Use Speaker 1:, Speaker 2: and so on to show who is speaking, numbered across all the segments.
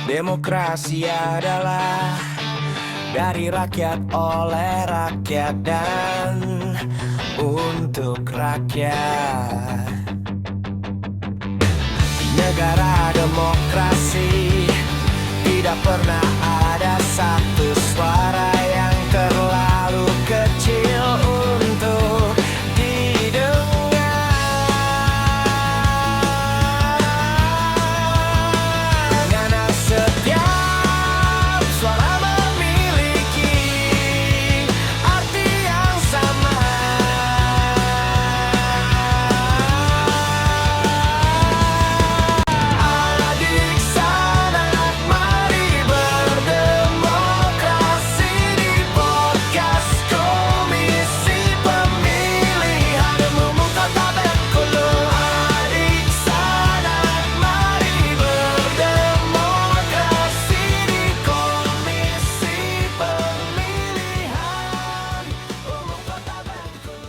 Speaker 1: Demokrasi adalah dari rakyat, oleh rakyat, dan untuk rakyat. Negara demokrasi tidak pernah ada satu suara yang terlalu kecil untuk didengar. Karena setiap suara memiliki arti yang sama. Adik sanak, mari berdemokrasi di podcast Komisi Pemilihan Umum Kota Bengkulu. Adik sanak, mari berdemokrasi di Komisi Pemilihan Umum Kota Bengkulu.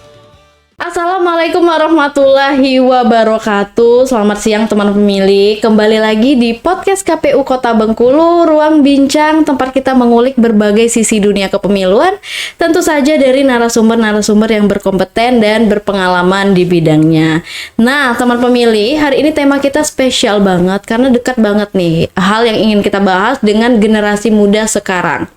Speaker 2: Assalamualaikum warahmatullahi wabarakatuh. Selamat siang teman pemilih. Kembali lagi di podcast KPU Kota Bengkulu, ruang bincang tempat kita mengulik berbagai sisi dunia kepemiluan, tentu saja dari narasumber-narasumber yang berkompeten dan berpengalaman di bidangnya. Nah, teman pemilih, hari ini tema kita spesial banget karena dekat banget nih hal yang ingin kita bahas dengan generasi muda sekarang.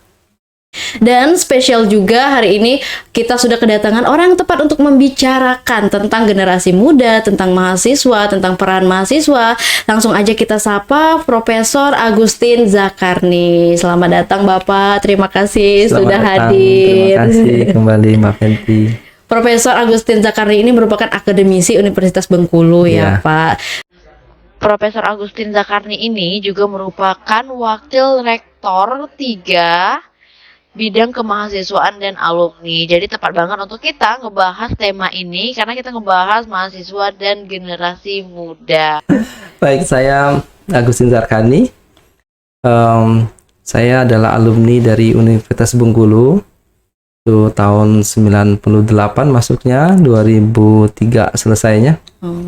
Speaker 2: Dan spesial juga hari ini kita sudah kedatangan orang yang tepat untuk membicarakan tentang generasi muda, tentang mahasiswa, tentang peran mahasiswa. Langsung aja kita sapa Profesor Agustin Zakarni. Selamat datang Bapak, terima kasih sudah hadir.
Speaker 3: Terima kasih kembali Mbak Fenty.
Speaker 2: Profesor Agustin Zakarni ini merupakan akademisi Universitas Bengkulu ya Pak. Profesor Agustin Zakarni ini juga merupakan Wakil Rektor 3 bidang kemahasiswaan dan alumni. Jadi tepat banget untuk kita ngebahas tema ini karena kita ngebahas mahasiswa dan generasi muda.
Speaker 3: Baik, saya Agustin Zakarni. Saya adalah alumni dari Universitas Bengkulu. Itu tahun 98 masuknya, 2003 selesainya.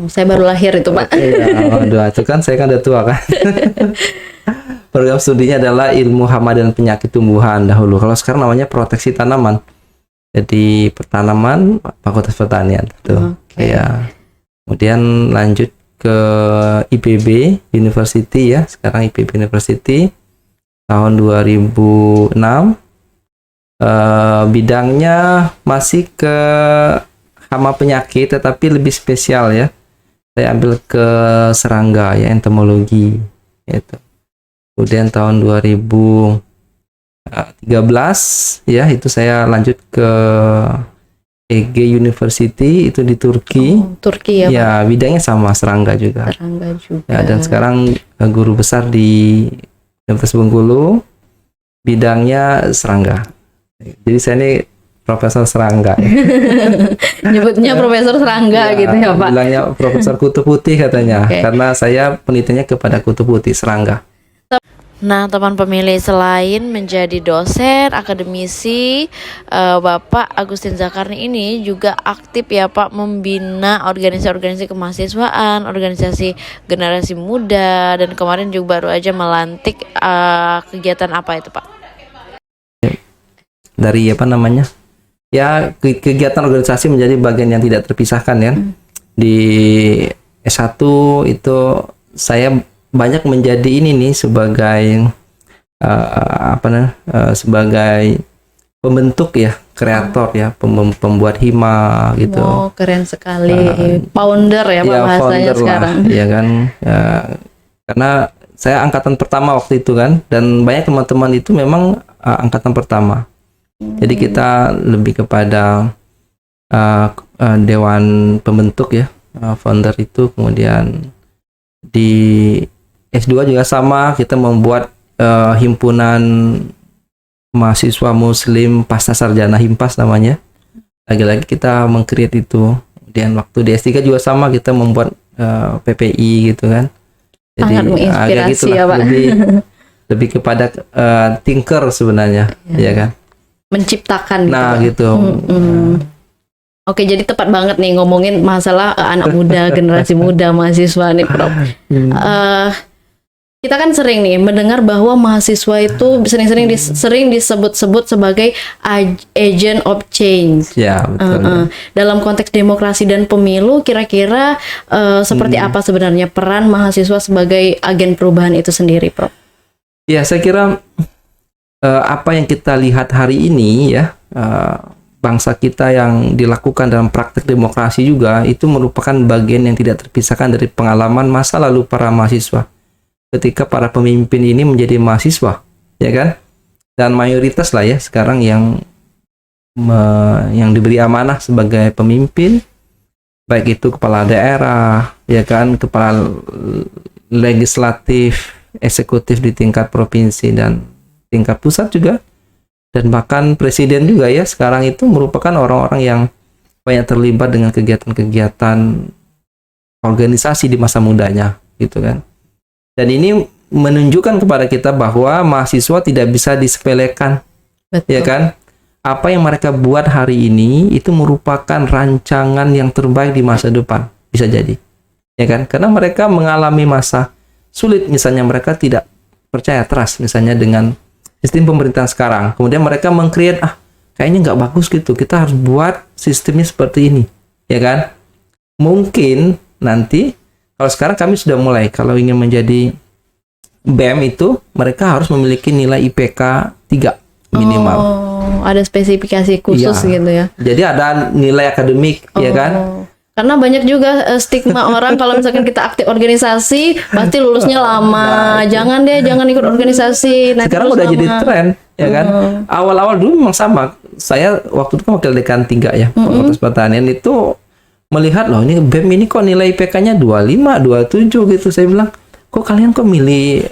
Speaker 2: Saya baru lahir itu Pak.
Speaker 3: Iya, waduh, itu kan saya kan udah tua kan. Program studinya adalah ilmu hama dan penyakit tumbuhan dahulu. Kalau sekarang namanya proteksi tanaman. Jadi pertanaman, Fakultas Pertanian gitu. Ya. Kemudian lanjut ke IPB University ya. Sekarang IPB University tahun 2006. Bidangnya masih ke hama penyakit tetapi lebih spesial ya. Saya ambil ke serangga ya, entomologi gitu. Kemudian tahun 2013 ya itu saya lanjut ke EG University itu di Turki.
Speaker 2: Turki ya Pak.
Speaker 3: Ya, bidangnya sama serangga juga.
Speaker 2: Serangga juga.
Speaker 3: Ya, dan sekarang guru besar di Universitas Bengkulu, bidangnya serangga. Jadi saya ini Profesor Serangga. Ya.
Speaker 2: Nyebutnya Profesor Serangga gitu ya Pak.
Speaker 3: Bilangnya Profesor Kutu Putih katanya, karena saya penelitiannya kepada kutu putih serangga.
Speaker 2: Nah, teman pemilih, selain menjadi dosen, akademisi, Bapak Agustin Zakarni ini juga aktif ya Pak membina organisasi-organisasi kemahasiswaan, organisasi generasi muda, dan kemarin juga baru aja melantik kegiatan apa itu Pak?
Speaker 3: Dari apa namanya? Ya, kegiatan organisasi menjadi bagian yang tidak terpisahkan ya. Di S1 itu saya banyak menjadi ini nih sebagai sebagai pembentuk ya, kreator ya, pembuat hima gitu.
Speaker 2: Oh, keren sekali. Founder ya Pak bahasanya sekarang.
Speaker 3: Iya kan. Karena saya angkatan pertama waktu itu kan, dan banyak teman-teman itu memang angkatan pertama. Jadi kita lebih kepada dewan pembentuk ya, founder itu. Kemudian di S2 juga sama, kita membuat himpunan mahasiswa muslim pasca sarjana, Himpas namanya. Lagi-lagi kita meng-create itu. Kemudian waktu di S3 juga sama, kita membuat PPI gitu kan. Jadi
Speaker 2: sangat menginspirasi ya Pak.
Speaker 3: Lebih kepada thinker sebenarnya, ya kan.
Speaker 2: Menciptakan
Speaker 3: nah
Speaker 2: gitu. Oke, jadi tepat banget nih ngomongin masalah anak muda, generasi muda, mahasiswa nih, Prof. Kita kan sering nih mendengar bahwa mahasiswa itu sering disebut-sebut sebagai agent of change.
Speaker 3: Ya, betul.
Speaker 2: Dalam konteks demokrasi dan pemilu, kira-kira seperti apa sebenarnya peran mahasiswa sebagai agen perubahan itu sendiri, Prof?
Speaker 3: Ya, saya kira apa yang kita lihat hari ini ya, bangsa kita yang dilakukan dalam praktek demokrasi juga itu merupakan bagian yang tidak terpisahkan dari pengalaman masa lalu para mahasiswa. Ketika para pemimpin ini menjadi mahasiswa, ya kan? Dan mayoritas lah ya sekarang yang diberi amanah sebagai pemimpin, baik itu kepala daerah, ya kan, kepala legislatif, eksekutif di tingkat provinsi dan tingkat pusat juga, dan bahkan presiden juga ya sekarang itu merupakan orang-orang yang banyak terlibat dengan kegiatan-kegiatan organisasi di masa mudanya, gitu kan. Dan ini menunjukkan kepada kita bahwa mahasiswa tidak bisa disepelekan.
Speaker 2: Betul.
Speaker 3: Ya kan? Apa yang mereka buat hari ini itu merupakan rancangan yang terbaik di masa depan, bisa jadi. Ya kan? Karena mereka mengalami masa sulit, misalnya mereka tidak percaya trust misalnya dengan sistem pemerintahan sekarang. Kemudian mereka meng-create, kayaknya nggak bagus gitu, kita harus buat sistemnya seperti ini. Ya kan? Mungkin nanti kalau sekarang kami sudah mulai, kalau ingin menjadi BEM itu mereka harus memiliki nilai IPK 3 minimal.
Speaker 2: Oh, ada spesifikasi khusus gitu ya.
Speaker 3: Jadi ada nilai akademik, ya kan?
Speaker 2: Karena banyak juga stigma orang kalau misalkan kita aktif organisasi pasti lulusnya lama. Jangan ikut organisasi. Nanti
Speaker 3: Sekarang
Speaker 2: lulus
Speaker 3: udah
Speaker 2: lama.
Speaker 3: jadi tren, ya kan? Awal-awal dulu memang sama. Saya waktu itu kan wakil dekan 3 ya, Fakultas Pertanian itu melihat loh ini BEM ini kok nilai IPK-nya 25, 27 gitu. Saya bilang, kok kalian kok milih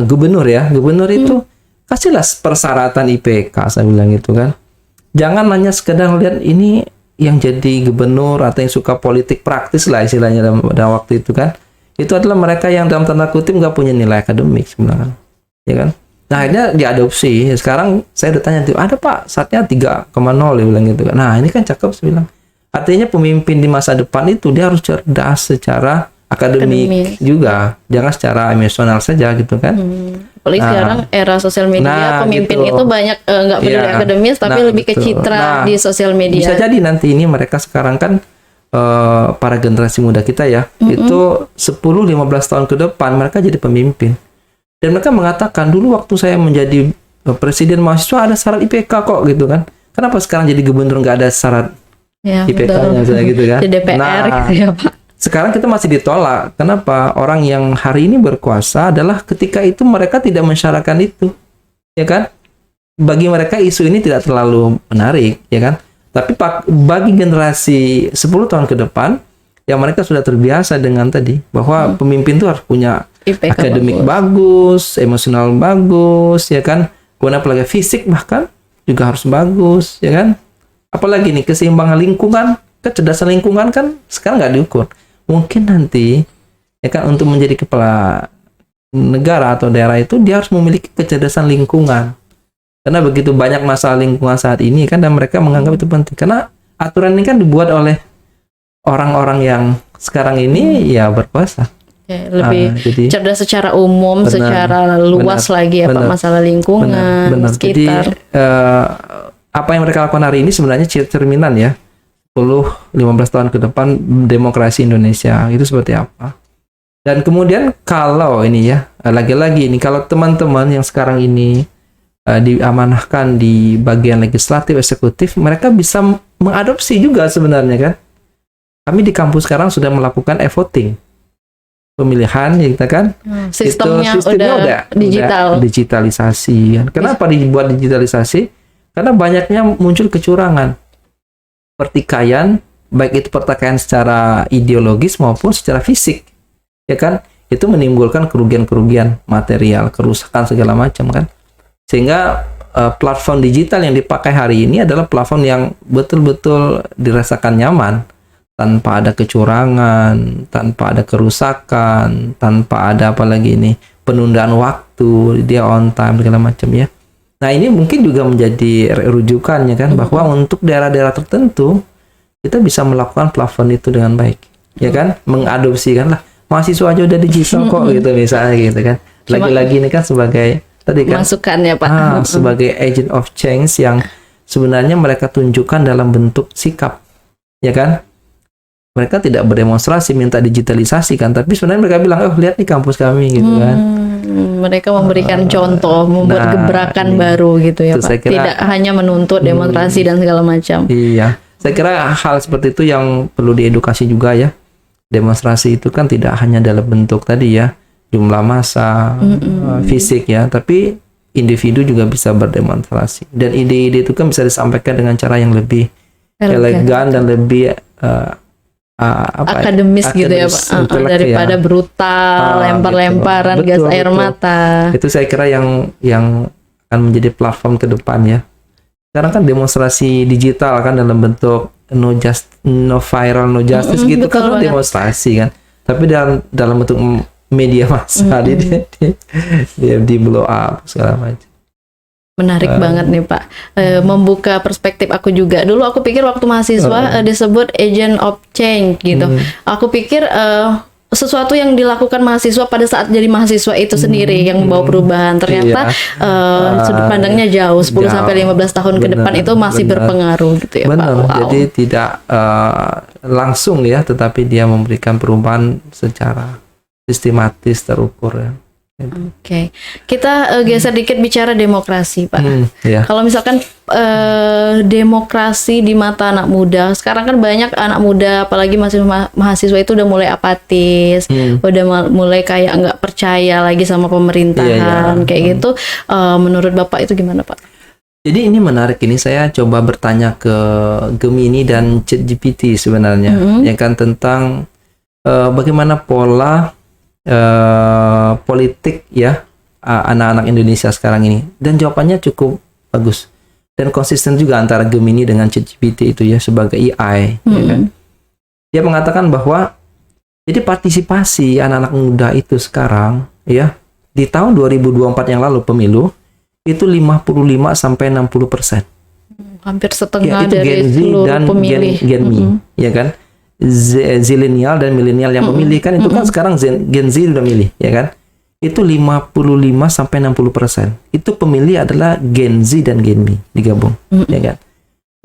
Speaker 3: gubernur ya? Gubernur itu kasihlah persyaratan IPK, saya bilang gitu kan. Jangan hanya sekedar lihat ini yang jadi gubernur atau yang suka politik praktis lah istilahnya dalam waktu itu kan. Itu adalah mereka yang dalam tanda kutip nggak punya nilai akademik sebenarnya, ya kan? Nah akhirnya diadopsi. Sekarang saya ditanya, ada Pak, saatnya 3,0 dia bilang gitu kan. Nah ini kan cakep, saya bilang. Artinya pemimpin di masa depan itu dia harus cerdas secara akademik juga, jangan secara emosional saja gitu kan.
Speaker 2: Apalagi sekarang era sosial media, pemimpin
Speaker 3: gitu.
Speaker 2: itu banyak nggak peduli akademis, tapi lebih ke citra di sosial media.
Speaker 3: Bisa jadi nanti ini mereka sekarang kan para generasi muda kita ya, itu 10-15 tahun ke depan mereka jadi pemimpin. Dan mereka mengatakan, dulu waktu saya menjadi presiden mahasiswa ada syarat IPK kok gitu kan. Kenapa sekarang jadi gubernur nggak ada syarat IPK-nya gitu kan?
Speaker 2: Di DPR gitu ya Pak.
Speaker 3: Sekarang kita masih ditolak. Kenapa? Orang yang hari ini berkuasa adalah ketika itu mereka tidak mensyaratkan itu, ya kan? Bagi mereka isu ini tidak terlalu menarik, ya kan? Tapi bagi generasi 10 tahun ke depan, ya mereka sudah terbiasa dengan tadi bahwa pemimpin itu harus punya
Speaker 2: IPK
Speaker 3: akademik bagus, emosional bagus, ya kan? Kemudian apalagi fisik bahkan juga harus bagus, ya kan? Apalagi nih keseimbangan lingkungan, kecerdasan lingkungan kan sekarang nggak diukur. Mungkin nanti ya kan untuk menjadi kepala negara atau daerah itu dia harus memiliki kecerdasan lingkungan. Karena begitu banyak masalah lingkungan saat ini kan, dan mereka menganggap itu penting. Karena aturan ini kan dibuat oleh orang-orang yang sekarang ini ya berkuasa.
Speaker 2: Lebih
Speaker 3: jadi,
Speaker 2: cerdas secara umum, secara luas lagi ya Pak, masalah lingkungan, sekitar.
Speaker 3: Jadi apa yang mereka lakukan hari ini sebenarnya cerminan ya 10-15 tahun ke depan demokrasi Indonesia itu seperti apa. Dan kemudian kalau ini ya, lagi-lagi ini kalau teman-teman yang sekarang ini diamanahkan di bagian legislatif, eksekutif, mereka bisa mengadopsi juga sebenarnya kan. Kami di kampus sekarang sudah melakukan e-voting. Pemilihan ya kita kan.
Speaker 2: Sistemnya
Speaker 3: udah digitalisasi. Kenapa dibuat digitalisasi? Karena banyaknya muncul kecurangan. Pertikaian, baik itu pertikaian secara ideologis maupun secara fisik. Ya kan? Itu menimbulkan kerugian-kerugian material, kerusakan segala macam kan. Sehingga platform digital yang dipakai hari ini adalah platform yang betul-betul dirasakan nyaman, tanpa ada kecurangan, tanpa ada kerusakan, tanpa ada apalagi ini penundaan waktu, dia on time segala macam ya. Nah ini mungkin juga menjadi rujukannya kan, bahwa untuk daerah-daerah tertentu kita bisa melakukan platform itu dengan baik, ya kan, mengadopsikan lah mahasiswa aja udah digital kok gitu misalnya gitu kan. Lagi-lagi ini kan sebagai tadi kan
Speaker 2: Masukan ya Pak.
Speaker 3: sebagai agent of change yang sebenarnya mereka tunjukkan dalam bentuk sikap, ya kan? Mereka tidak berdemonstrasi minta digitalisasi kan, tapi sebenarnya mereka bilang, oh lihat nih kampus kami gitu kan.
Speaker 2: Mereka memberikan contoh, membuat
Speaker 3: nah,
Speaker 2: gebrakan
Speaker 3: ini.
Speaker 2: baru gitu ya
Speaker 3: Itu
Speaker 2: Pak.
Speaker 3: saya kira-
Speaker 2: Tidak hanya menuntut demonstrasi dan segala macam.
Speaker 3: Iya, saya kira hal seperti itu yang perlu diedukasi juga ya. Demonstrasi itu kan tidak hanya dalam bentuk tadi ya, jumlah massa, fisik ya, tapi individu juga bisa berdemonstrasi. Dan ide-ide itu kan bisa disampaikan dengan cara yang lebih elegan dan lebih
Speaker 2: akademis gitu ya Pak.
Speaker 3: intelek
Speaker 2: Daripada
Speaker 3: ya.
Speaker 2: brutal, lempar-lemparan,
Speaker 3: Betul,
Speaker 2: gas
Speaker 3: betul,
Speaker 2: air
Speaker 3: betul.
Speaker 2: mata.
Speaker 3: Itu saya kira yang akan menjadi platform ke depan ya. Sekarang kan demonstrasi digital kan dalam bentuk no viral, no justice gitu
Speaker 2: betul
Speaker 3: kan
Speaker 2: banget.
Speaker 3: demonstrasi kan. Tapi dalam bentuk media massa di blow up segala macam.
Speaker 2: Menarik banget nih Pak. Membuka perspektif aku juga. Dulu aku pikir waktu mahasiswa disebut agent of change gitu. Aku pikir sesuatu yang dilakukan mahasiswa pada saat jadi mahasiswa itu sendiri yang membawa perubahan. Ternyata sudut pandangnya jauh, 10 sampai 15 tahun ke depan itu masih berpengaruh gitu ya Pak.
Speaker 3: Benar.
Speaker 2: Wow.
Speaker 3: Jadi tidak langsung ya, tetapi dia memberikan perubahan secara sistematis terukur ya.
Speaker 2: Oke. Kita geser dikit bicara demokrasi Pak.
Speaker 3: Ya.
Speaker 2: Kalau misalkan demokrasi di mata anak muda, sekarang kan banyak anak muda, apalagi masih mahasiswa itu udah mulai apatis, udah mulai kayak nggak percaya lagi sama pemerintahan, kayak gitu. Menurut Bapak itu gimana Pak?
Speaker 3: Jadi ini menarik, ini saya coba bertanya ke Gemini dan ChatGPT sebenarnya, ya kan, tentang bagaimana pola politik ya anak-anak Indonesia sekarang ini, dan jawabannya cukup bagus dan konsisten juga antara Gemini dengan ChatGPT itu ya sebagai AI, ya kan. Dia mengatakan bahwa jadi partisipasi anak-anak muda itu sekarang ya di tahun 2024 yang lalu pemilu itu 55 sampai 60%.
Speaker 2: Hampir
Speaker 3: Ya,
Speaker 2: setengah
Speaker 3: itu
Speaker 2: dari
Speaker 3: Gen Z
Speaker 2: seluruh
Speaker 3: dan
Speaker 2: pemilih.
Speaker 3: Gen Y, ya kan? Zilenial dan milenial yang memilih kan itu kan sekarang Gen Z udah milih, ya kan? Itu 55 sampai 60%. Itu pemilih adalah Gen Z dan Gen Y digabung, ya kan?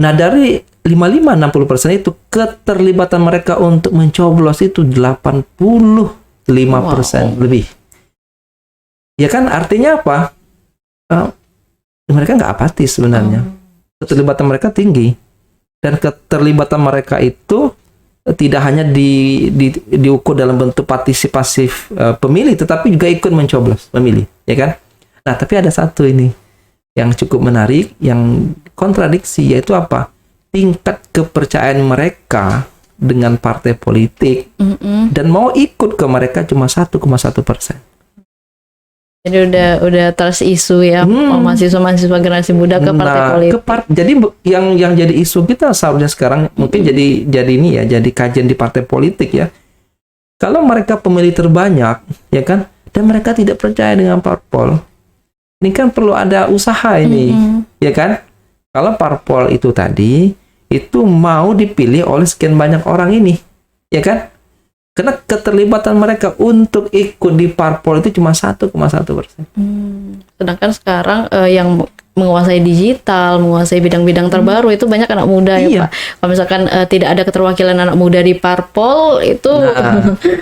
Speaker 3: Nah, dari 55-60% itu keterlibatan mereka untuk mencoblos itu 85% lebih. Ya kan, artinya apa? Mereka nggak apatis sebenarnya. Keterlibatan mereka tinggi, dan keterlibatan mereka itu tidak hanya diukur dalam bentuk partisipasif pemilih, tetapi juga ikut mencoblos pemilih, ya kan? Nah, tapi ada satu ini yang cukup menarik, yang kontradiksi, yaitu apa? Tingkat kepercayaan mereka dengan partai politik dan mau ikut ke mereka cuma 1,1%.
Speaker 2: Jadi udah isu ya mahasiswa generasi muda ke partai politik.
Speaker 3: Jadi yang jadi isu kita seharusnya sekarang mungkin jadi ini ya, jadi kajian di partai politik ya. Kalau mereka pemilih terbanyak, ya kan, dan mereka tidak percaya dengan parpol, ini kan perlu ada usaha ini, ya kan? Kalau parpol itu tadi itu mau dipilih oleh sekian banyak orang ini, ya kan? Karena keterlibatan mereka untuk ikut di parpol itu cuma 1,1%.
Speaker 2: Sedangkan sekarang yang menguasai digital, menguasai bidang-bidang terbaru itu banyak anak muda ya Pak. Kalau misalkan tidak ada keterwakilan anak muda di parpol itu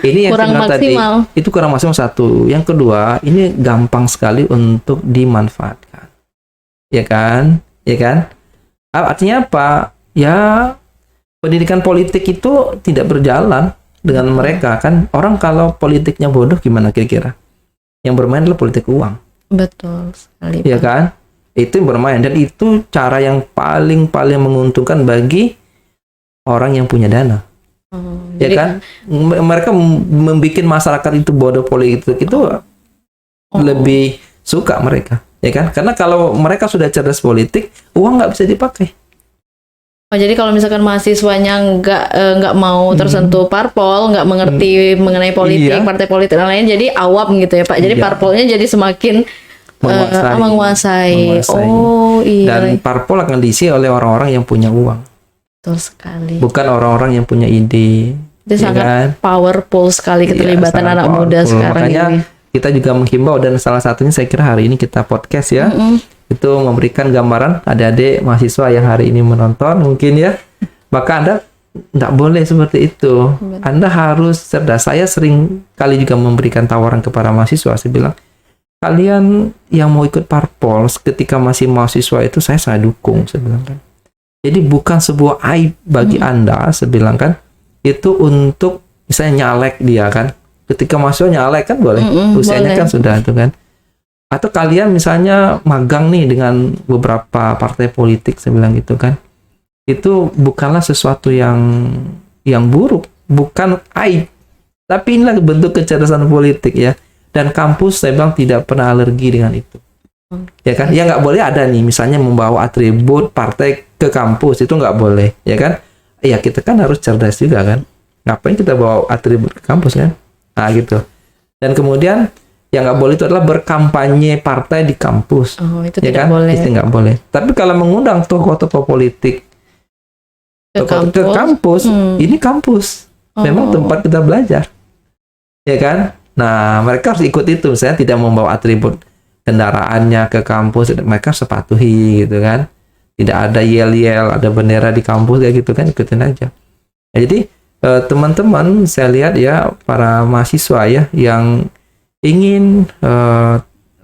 Speaker 3: ini yang
Speaker 2: kurang maksimal.
Speaker 3: Tadi, itu kurang maksimal satu. Yang kedua, ini gampang sekali untuk dimanfaatkan. Ya kan? Ya kan? Artinya apa? Ya, pendidikan politik itu tidak berjalan dengan mereka kan. Orang kalau politiknya bodoh gimana kira-kira? Yang bermain adalah politik uang.
Speaker 2: Betul sekali.
Speaker 3: Ya kan? Itu yang bermain, dan itu cara yang paling menguntungkan bagi orang yang punya dana. Ya
Speaker 2: jadi,
Speaker 3: kan? Mereka membuat masyarakat itu bodoh politik itu lebih suka mereka, ya kan? Karena kalau mereka sudah cerdas politik, uang nggak bisa dipakai.
Speaker 2: jadi kalau misalkan mahasiswanya nggak mau tersentuh parpol, nggak mengerti mengenai politik, partai politik dan lain, jadi awam gitu ya Pak. Jadi parpolnya jadi semakin menguasai. Oh iya.
Speaker 3: Dan parpol akan diisi oleh orang-orang yang punya uang.
Speaker 2: Betul sekali.
Speaker 3: Bukan orang-orang yang punya ide.
Speaker 2: Itu sangat powerful sekali keterlibatan anak muda sekarang
Speaker 3: Makanya
Speaker 2: ini.
Speaker 3: kita juga menghimbau, dan salah satunya saya kira hari ini kita podcast ya, itu memberikan gambaran adik-adik mahasiswa yang hari ini menonton mungkin ya, maka Anda tidak boleh seperti itu. Anda harus cerdas. Saya sering kali juga memberikan tawaran kepada mahasiswa, saya bilang, kalian yang mau ikut parpol ketika masih mahasiswa itu saya sangat dukung, saya bilang kan. Jadi bukan sebuah aib bagi Anda, saya bilang kan, itu untuk misalnya nyalek dia kan. Ketika mahasiswa nyalek kan boleh, usianya
Speaker 2: boleh.
Speaker 3: kan sudah itu kan. Atau kalian misalnya magang nih dengan beberapa partai politik, saya bilang gitu kan. Itu bukanlah sesuatu yang buruk, bukan aib. Tapi inilah bentuk kecerdasan politik ya. Dan kampus saya bilang tidak pernah alergi dengan itu. Ya kan? Ya nggak boleh ada nih misalnya membawa atribut partai ke kampus, itu nggak boleh, ya kan? Ya kita kan harus cerdas juga kan. Ngapain kita bawa atribut ke kampus kan? Nah gitu. Dan kemudian yang nggak boleh itu adalah berkampanye partai di kampus.
Speaker 2: Oh, itu
Speaker 3: Ya
Speaker 2: tidak
Speaker 3: kan?
Speaker 2: boleh.
Speaker 3: Itu nggak boleh. Tapi kalau mengundang tokoh-tokoh politik
Speaker 2: Ke
Speaker 3: ke kampus, ini kampus. Memang
Speaker 2: Oh.
Speaker 3: tempat kita belajar. Ya kan? Nah, mereka harus ikut itu. Saya tidak membawa atribut kendaraannya ke kampus, mereka harus sepatuhi gitu kan. Tidak ada yel-yel, ada bendera di kampus kayak gitu kan, ikutin aja. Nah, jadi teman-teman, saya lihat ya para mahasiswa ya yang ingin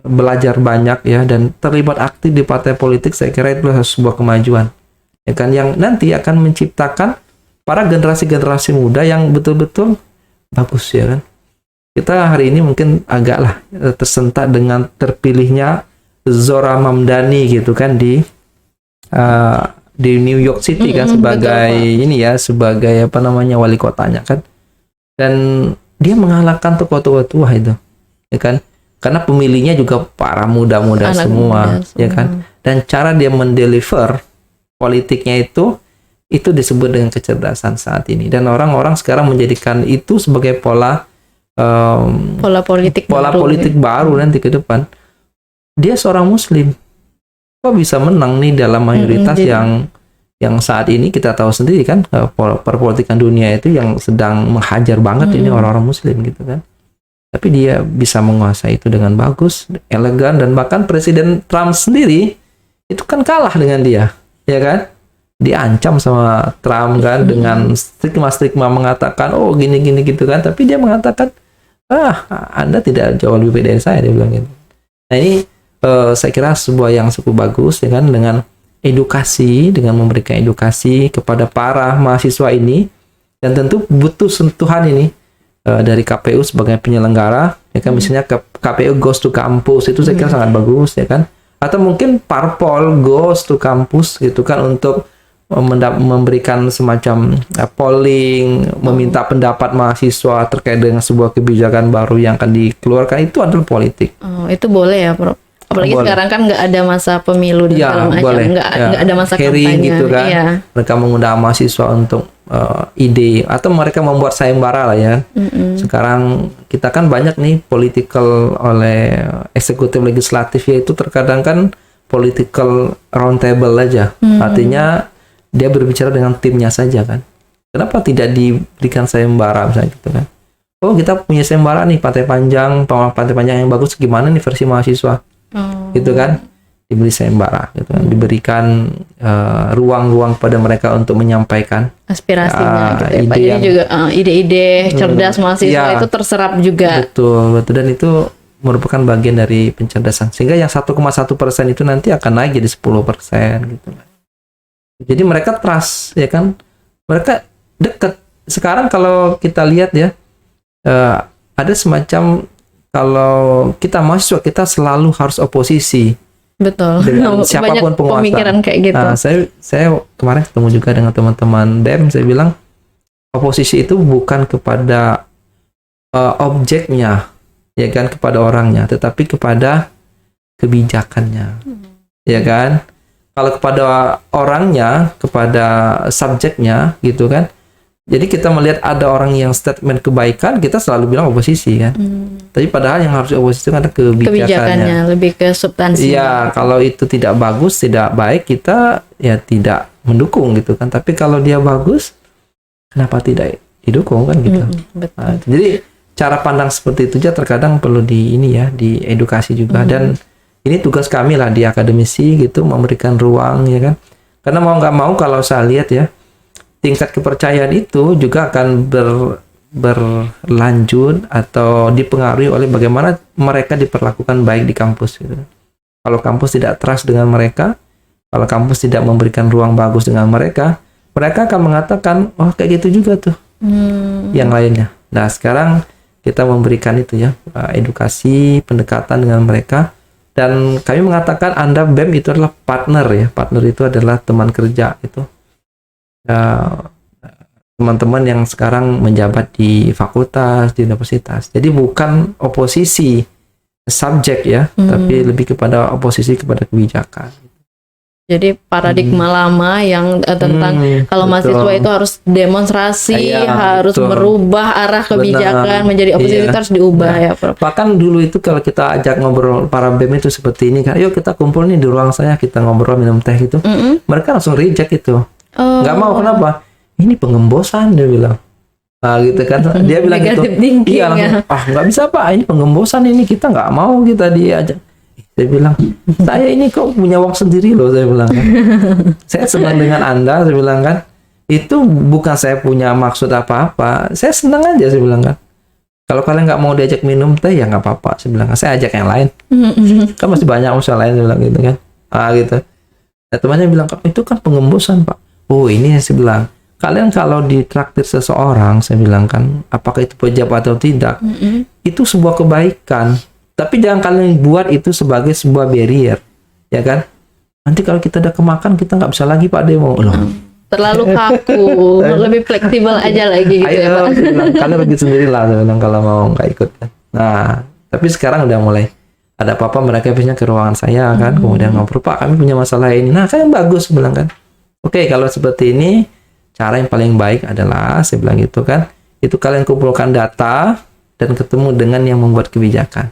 Speaker 3: belajar banyak ya dan terlibat aktif di partai politik, saya kira itu sebuah kemajuan ya kan, yang nanti akan menciptakan para generasi-generasi muda yang betul-betul bagus ya kan. Kita hari ini mungkin agaklah tersentak dengan terpilihnya Zora Mamdani gitu kan di New York City kan sebagai
Speaker 2: betul,
Speaker 3: ini ya, sebagai apa namanya wali kotanya kan, dan dia mengalahkan tokoh-tokoh tua itu ya kan, karena pemilihnya juga para muda-muda
Speaker 2: Anak
Speaker 3: semua
Speaker 2: muda
Speaker 3: ya kan, dan cara dia mendeliver politiknya itu disebut dengan kecerdasan saat ini, dan orang-orang sekarang menjadikan itu sebagai pola
Speaker 2: politik
Speaker 3: baru nanti ke depan. Dia seorang muslim kok bisa menang nih dalam mayoritas yang saat ini kita tahu sendiri kan, perpolitikan dunia itu yang sedang menghajar banget ini orang-orang muslim gitu kan. Tapi dia bisa menguasai itu dengan bagus, elegan, dan bahkan Presiden Trump sendiri itu kan kalah dengan dia, ya kan? Diancam sama Trump kan dengan stigma mengatakan oh gini gitu kan, tapi dia mengatakan Anda tidak jauh lebih baik dari saya, dia bilang gitu. Nah ini saya kira sebuah yang cukup bagus ya kan, dengan edukasi, dengan memberikan edukasi kepada para mahasiswa ini, dan tentu butuh sentuhan ini dari KPU sebagai penyelenggara ya kan, misalnya KPU goes to kampus itu saya kira sangat bagus ya kan, atau mungkin parpol goes to kampus gitu kan, untuk memberikan semacam polling, meminta pendapat mahasiswa terkait dengan sebuah kebijakan baru yang akan dikeluarkan, itu adalah politik.
Speaker 2: Oh, itu boleh ya, Bro. Apalagi
Speaker 3: Boleh.
Speaker 2: sekarang kan nggak ada masa pemilu dan
Speaker 3: Ya,
Speaker 2: segala macam,
Speaker 3: boleh.
Speaker 2: nggak ada masa
Speaker 3: Hearing
Speaker 2: kampanye.
Speaker 3: gitu kan.
Speaker 2: Iya.
Speaker 3: Mereka mengundang mahasiswa untuk ide, atau mereka membuat sayembara lah ya. Sekarang kita kan banyak nih political oleh eksekutif legislatif, yaitu terkadang kan political roundtable aja. Artinya dia berbicara dengan timnya saja kan. Kenapa tidak diberikan sayembara misalnya gitu kan? Oh kita punya sayembara nih, pantai panjang yang bagus, gimana nih versi mahasiswa? Gitu kan, diberi sayembara gitu kan, diberikan ruang-ruang pada mereka untuk menyampaikan
Speaker 2: Aspirasinya gitu ya, Pak.
Speaker 3: ide
Speaker 2: Jadi
Speaker 3: yang-
Speaker 2: juga ide-ide cerdas mahasiswa
Speaker 3: Ya.
Speaker 2: itu terserap juga.
Speaker 3: betul, dan itu merupakan bagian dari pencerdasan, sehingga yang 1,1% itu nanti akan naik jadi 10% gitu kan. Jadi mereka trust ya kan, mereka dekat. Sekarang kalau kita lihat ya, ada semacam, kalau kita mahasiswa kita selalu harus oposisi
Speaker 2: Betul.
Speaker 3: dengan siapapun
Speaker 2: Banyak
Speaker 3: penguasa.
Speaker 2: pemikiran kayak gitu.
Speaker 3: Nah, saya kemarin ketemu juga dengan teman-teman BEM, saya bilang oposisi itu bukan kepada objeknya, ya kan, kepada orangnya, tetapi kepada kebijakannya, ya kan. Kalau kepada orangnya, kepada subjeknya, gitu kan. Jadi kita melihat ada orang yang statement kebaikan, kita selalu bilang oposisi kan. Tapi padahal yang harus oposisi itu ada
Speaker 2: Kebijakannya lebih ke substansi.
Speaker 3: Iya, kalau itu tidak bagus, tidak baik, kita ya tidak mendukung gitu kan. Tapi kalau dia bagus, kenapa tidak didukung kan gitu.
Speaker 2: Betul.
Speaker 3: Nah, jadi cara pandang seperti itu aja terkadang perlu diedukasi juga. Dan ini tugas kami lah di akademisi gitu, memberikan ruang ya kan. Karena mau nggak mau kalau saya lihat ya, tingkat kepercayaan itu juga akan berlanjut atau dipengaruhi oleh bagaimana mereka diperlakukan baik di kampus gitu. Kalau kampus tidak trust dengan mereka, kalau kampus tidak memberikan ruang bagus dengan mereka akan mengatakan, oh kayak gitu juga tuh yang lainnya. Nah sekarang kita memberikan itu ya, edukasi, pendekatan dengan mereka. Dan kami mengatakan Anda BEM itu adalah partner ya. Partner itu adalah teman kerja itu. Teman-teman yang sekarang menjabat di fakultas, di universitas. Jadi bukan oposisi subjek ya, tapi lebih kepada oposisi kepada kebijakan.
Speaker 2: Jadi paradigma lama yang tentang kalau mahasiswa itu harus demonstrasi, harus merubah arah kebijakan menjadi oposisi itu harus diubah ya, Prof.
Speaker 3: Bahkan dulu itu kalau kita ajak ngobrol para BEM itu seperti ini kan, yuk kita kumpul nih di ruang saya, kita ngobrol minum teh gitu. Mereka langsung reject itu. Nggak mau, kenapa? Ini pengembosan dia bilang. Nah gitu kan, dia bilang gitu. Iya langsung, nggak bisa Pak, ini pengembosan ini, kita nggak mau kita diajak. Saya bilang, saya ini kok punya uang sendiri loh, saya bilang kan. Saya senang dengan Anda, saya bilang kan. Itu bukan saya punya maksud apa-apa, saya senang aja, saya bilang kan. Kalau kalian nggak mau diajak minum teh, ya nggak apa-apa, saya bilang kan. Saya ajak yang lain. Kan masih banyak usaha lain, saya bilang gitu kan. Gitu. Nah, temannya bilang, itu kan pengembosan Pak. Oh ini saya bilang, kalian kalau ditraktir seseorang, saya bilang kan, apakah itu pejabat atau tidak, itu sebuah kebaikan. Tapi jangan kalian buat itu sebagai sebuah barrier, ya kan? Nanti kalau kita udah kemakan, kita nggak bisa lagi Pak demo.
Speaker 2: Terlalu kaku, lebih fleksibel aja lagi gitu ya Pak.
Speaker 3: Kalian pergi sendiri lah, kalau mau nggak ikut. Nah, tapi sekarang udah mulai ada apa-apa mereka biasanya ke ruangan saya kan, kemudian ngobrol, Pak kami punya masalah ini. Nah, kan bagus, bilang kan. Oke, kalau seperti ini, cara yang paling baik adalah, saya bilang gitu kan, itu kalian kumpulkan data dan ketemu dengan yang membuat kebijakan.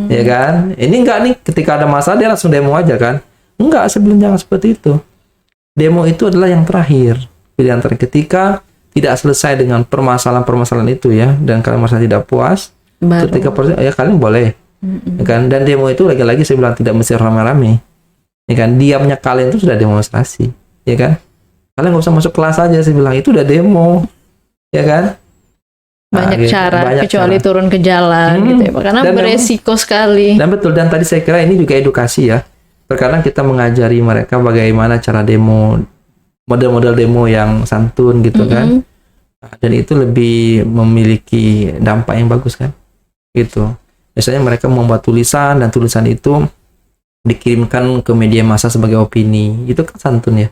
Speaker 3: Ya kan? Ini enggak nih, ketika ada masalah dia langsung demo aja kan? Enggak, sebelum jangan seperti itu. Demo itu adalah yang terakhir. Pilihan terakhir ketika tidak selesai dengan permasalahan-permasalahan itu ya, dan kalian merasa tidak puas, ketika ya kalian boleh. Ya kan? Dan demo itu lagi-lagi saya bilang tidak mesti rame-rame. Ya kan? Diamnya kalian itu sudah demonstrasi. Ya kan? Kalian nggak usah masuk kelas aja, saya bilang itu udah demo. Ya kan?
Speaker 2: Banyak cara, kecuali turun ke jalan gitu ya Pak, karena beresiko sekali. Dan
Speaker 3: betul, dan tadi saya kira ini juga edukasi ya. Terkadang kita mengajari mereka bagaimana cara demo, model-model demo yang santun gitu kan. Dan itu lebih memiliki dampak yang bagus kan. Gitu. Biasanya mereka membuat tulisan, dan tulisan itu dikirimkan ke media massa sebagai opini. Itu kan santun ya.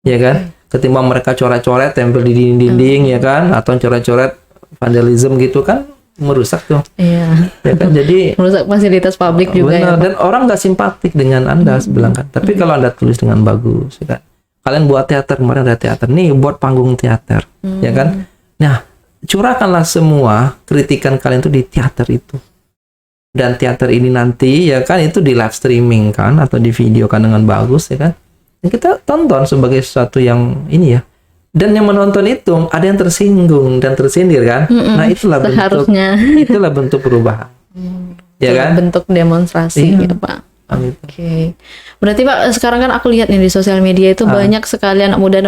Speaker 3: Ya kan? Ketimbang mereka coret-coret, tempel di dinding-dinding ya kan, atau coret-coret vandalisme gitu kan, merusak tuh. Iya. Ya kan, jadi
Speaker 2: merusak fasilitas publik juga.
Speaker 3: Benar,
Speaker 2: ya Pak.
Speaker 3: dan orang nggak simpatik dengan Anda, bilang kan. Tapi kalau Anda tulis dengan bagus, ya kan. Kalian buat teater, kemarin ada teater, nih buat panggung teater, ya kan. Nah, curahkanlah semua kritikan kalian tuh di teater itu. Dan teater ini nanti, ya kan, itu di live streaming kan, atau di video kan dengan bagus, ya kan. Dan kita tonton sebagai sesuatu yang ini ya. Dan yang menonton itu ada yang tersinggung dan tersindir kan. Nah, itulah bentuk perubahan. Ya kan?
Speaker 2: Bentuk demonstrasi ya Pak. Oke. Berarti Pak, sekarang kan aku lihat nih di sosial media itu banyak sekali anak muda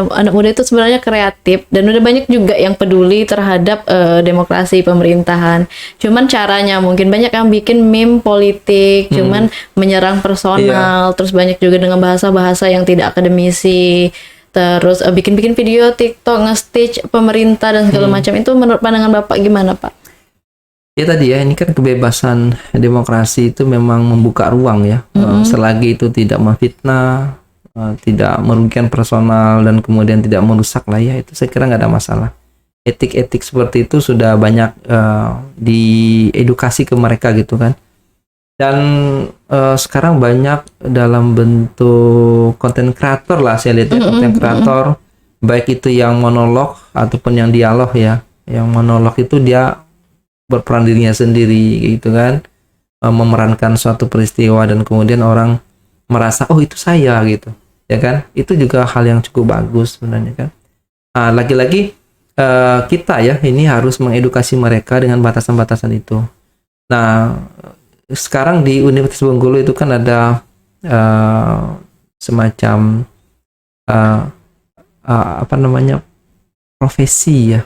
Speaker 2: itu sebenarnya kreatif, dan udah banyak juga yang peduli terhadap demokrasi pemerintahan. Cuman caranya mungkin banyak yang bikin meme politik, cuman menyerang personal, terus banyak juga dengan bahasa-bahasa yang tidak akademisi. Terus bikin-bikin video TikTok, nge-stitch pemerintah dan segala macam. Itu menurut pandangan Bapak gimana Pak?
Speaker 3: Ya tadi ya, ini kan kebebasan demokrasi itu memang membuka ruang ya. Selagi itu tidak memfitnah, tidak merugikan personal, dan kemudian tidak merusak lah ya, itu saya kira nggak ada masalah. Etik-etik seperti itu sudah banyak diedukasi ke mereka gitu kan. Dan sekarang banyak dalam bentuk konten kreator lah saya lihat ya, konten kreator, baik itu yang monolog ataupun yang dialog ya. Yang monolog itu dia berperan dirinya sendiri gitu kan, memerankan suatu peristiwa, dan kemudian orang merasa oh itu saya gitu, ya kan. Itu juga hal yang cukup bagus sebenarnya kan. Lagi-lagi kita ya ini harus mengedukasi mereka dengan batasan-batasan itu. Nah, sekarang di Universitas Bengkulu itu kan ada semacam apa namanya profesi ya,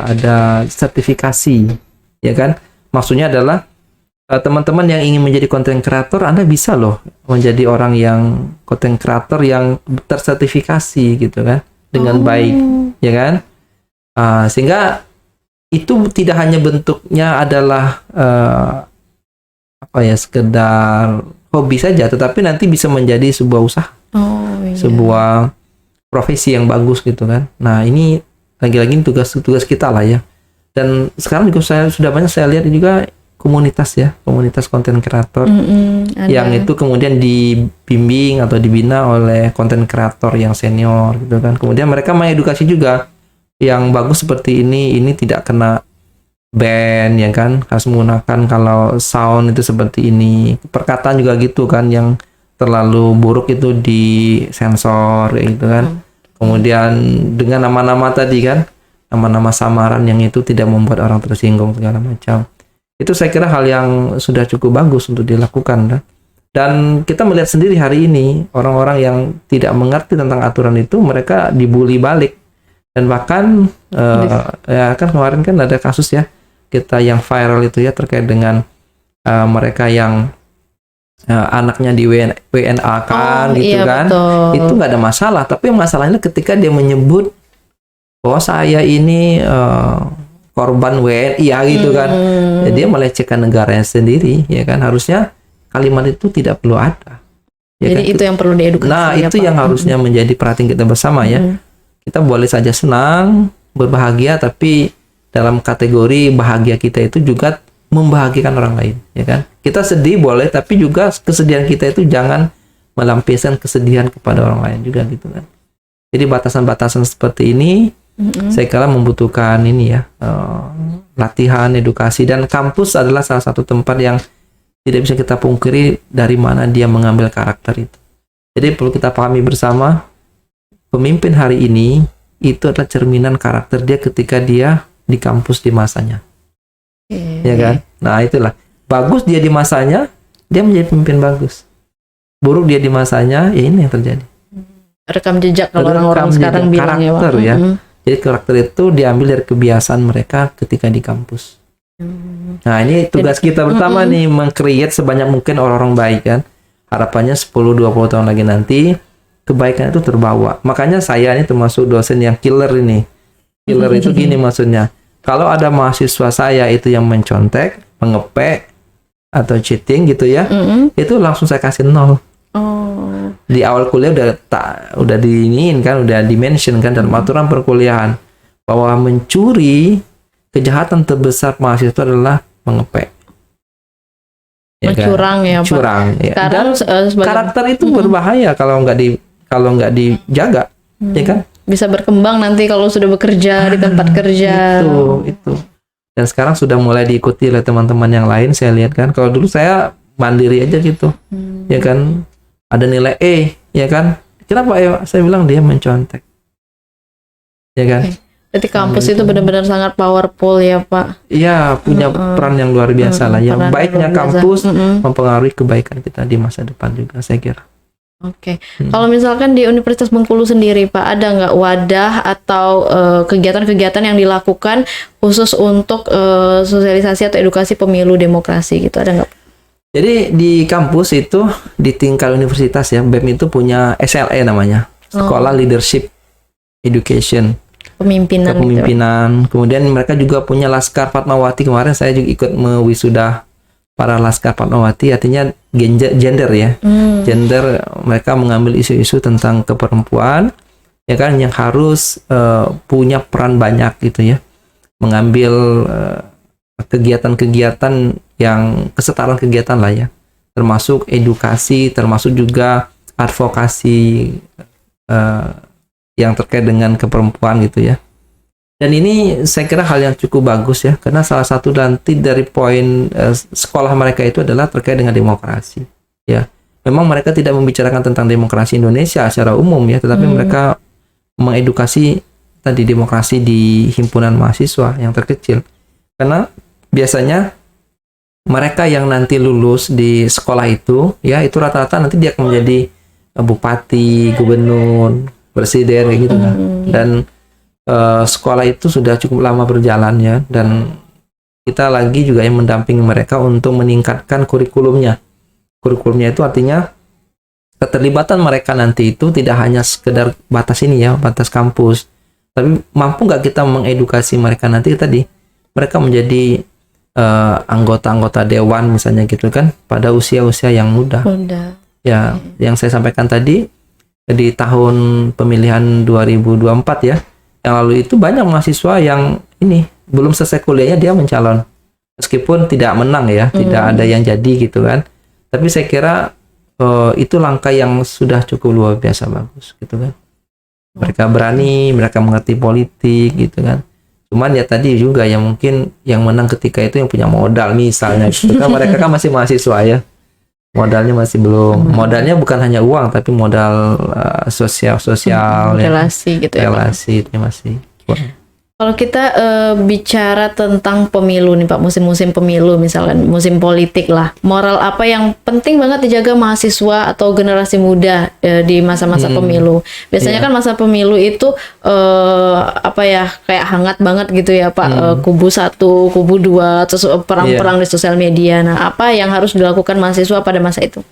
Speaker 3: ada sertifikasi, ya kan? Maksudnya adalah teman-teman yang ingin menjadi content creator, Anda bisa loh menjadi orang yang content creator yang tersertifikasi gitu kan, dengan baik, ya kan? Sehingga itu tidak hanya bentuknya adalah apa ya, sekedar hobi saja, tetapi nanti bisa menjadi sebuah usaha, sebuah profesi yang bagus gitu kan. Nah, ini lagi-lagi tugas kita lah ya. Dan sekarang juga sudah banyak saya lihat juga komunitas ya, komunitas konten kreator yang itu kemudian dibimbing atau dibina oleh konten kreator yang senior gitu kan. Kemudian mereka mengedukasi juga yang bagus seperti ini tidak kena ban ya kan, harus menggunakan kalau sound itu seperti ini, perkataan juga gitu kan, yang terlalu buruk itu disensor gitu kan. Kemudian dengan nama-nama tadi kan, nama-nama samaran yang itu tidak membuat orang tersinggung segala macam. Itu saya kira hal yang sudah cukup bagus untuk dilakukan kan? Dan kita melihat sendiri hari ini orang-orang yang tidak mengerti tentang aturan itu, mereka dibully balik. Dan bahkan ya kan kemarin kan ada kasus ya kita yang viral itu ya, terkait dengan mereka yang anaknya di WNA kan gitu kan. Betul. Itu nggak ada masalah, tapi masalahnya ketika dia menyebut bahwa saya ini korban WNI ya gitu kan. Jadi dia melecehkan negaranya sendiri ya kan. Harusnya kalimat itu tidak perlu ada. Ya
Speaker 2: jadi
Speaker 3: kan?
Speaker 2: itu yang perlu diedukasi.
Speaker 3: Nah,
Speaker 2: ya,
Speaker 3: itu
Speaker 2: Pak.
Speaker 3: yang harusnya menjadi perhatian kita bersama ya. Kita boleh saja senang, berbahagia, tapi dalam kategori bahagia kita itu juga membahagiakan orang lain, ya kan? Kita sedih boleh, tapi juga kesedihan kita itu jangan melampiaskan kesedihan kepada orang lain juga gitu kan. Jadi batasan-batasan seperti ini saya kira membutuhkan ini ya, latihan, edukasi, dan kampus adalah salah satu tempat yang tidak bisa kita pungkiri dari mana dia mengambil karakter itu. Jadi perlu kita pahami bersama, pemimpin hari ini itu adalah cerminan karakter dia ketika dia di kampus di masanya. Ya kan? Nah, itulah. Bagus dia di masanya, dia menjadi pemimpin bagus. Buruk dia di masanya, ya ini yang terjadi.
Speaker 2: Rekam jejak kalau orang-orang sekarang bilang
Speaker 3: karakter ya. Jadi karakter itu diambil dari kebiasaan mereka ketika di kampus. Nah, ini tugas kita pertama nih, meng-create sebanyak mungkin orang-orang baik kan. Harapannya 10-20 tahun lagi nanti kebaikan itu terbawa. Makanya saya ini termasuk dosen yang killer ini. Killer itu gini maksudnya. Kalau ada mahasiswa saya itu yang mencontek, mengepek atau cheating gitu ya, itu langsung saya kasih 0. Di awal kuliah udah diiniin kan, udah di-mention kan dalam aturan perkuliahan bahwa mencuri, kejahatan terbesar mahasiswa adalah mengepek. Ya
Speaker 2: curang kan? Ya, Pak.
Speaker 3: Curang. Ya.
Speaker 2: Sekarang,
Speaker 3: dan karakter itu berbahaya kalau nggak dijaga, ya kan?
Speaker 2: Bisa berkembang nanti kalau sudah bekerja di tempat kerja.
Speaker 3: Itu. Dan sekarang sudah mulai diikuti oleh teman-teman yang lain, saya lihat kan. Kalau dulu saya mandiri aja gitu, ya kan. Ada nilai E, ya kan. Kenapa ya? Saya bilang dia mencontek, ya kan.
Speaker 2: Berarti kampus itu benar-benar sangat powerful ya Pak.
Speaker 3: Iya, punya peran yang luar biasa lah. Yang baiknya kampus mempengaruhi kebaikan kita di masa depan juga, saya kira.
Speaker 2: Oke. Kalau misalkan di Universitas Bengkulu sendiri Pak, ada nggak wadah atau kegiatan-kegiatan yang dilakukan khusus untuk sosialisasi atau edukasi pemilu demokrasi gitu, ada nggak?
Speaker 3: Jadi di kampus itu di tingkat universitas ya, BEM itu punya SLE namanya, Sekolah Leadership Education. Kepemimpinan. Kemudian mereka juga punya Laskar Fatmawati. Kemarin saya juga ikut mewisuda para Laskar Fatmawati, artinya gender ya. Gender, mereka mengambil isu-isu tentang keperempuan, ya kan, yang harus punya peran banyak gitu ya. Mengambil kegiatan-kegiatan yang kesetaraan kegiatan lah ya. Termasuk edukasi, termasuk juga advokasi yang terkait dengan keperempuan gitu ya. Dan ini saya kira hal yang cukup bagus ya, karena salah satu nanti dari poin sekolah mereka itu adalah terkait dengan demokrasi ya. Memang mereka tidak membicarakan tentang demokrasi Indonesia secara umum ya, tetapi mereka mengedukasi tadi demokrasi di himpunan mahasiswa yang terkecil. Karena biasanya mereka yang nanti lulus di sekolah itu, ya itu rata-rata nanti dia akan menjadi bupati, gubernur, presiden kayak gitu kan. Dan sekolah itu sudah cukup lama berjalan ya, dan kita lagi juga yang mendampingi mereka untuk meningkatkan kurikulumnya. Kurikulumnya itu artinya keterlibatan mereka nanti itu tidak hanya sekedar batas ini ya, batas kampus, tapi mampu nggak kita mengedukasi mereka nanti tadi mereka menjadi anggota-anggota dewan misalnya gitu kan, pada usia-usia yang muda. Ya, yang saya sampaikan tadi di tahun pemilihan 2024 ya, yang lalu itu banyak mahasiswa yang ini belum selesai kuliahnya dia mencalon, meskipun tidak menang ya, tidak ada yang jadi gitu kan. Tapi saya kira itu langkah yang sudah cukup luar biasa bagus gitu kan. Mereka berani, mereka mengerti politik gitu kan. Cuman ya tadi juga yang mungkin yang menang ketika itu yang punya modal misalnya gitu kan. Mereka kan masih mahasiswa ya. Modalnya masih belum. Modalnya bukan hanya uang tapi modal sosial
Speaker 2: relasi gitu ya, Pak.
Speaker 3: relasi itu masih kurang.
Speaker 2: Kalau kita bicara tentang pemilu nih Pak, musim-musim pemilu misalnya, musim politik lah, moral apa yang penting banget dijaga mahasiswa atau generasi muda di masa-masa pemilu? Biasanya kan masa pemilu itu apa ya, kayak hangat banget gitu ya Pak, kubu 1, kubu 2, terus perang-perang di sosial media. Nah, apa yang harus dilakukan mahasiswa pada masa itu?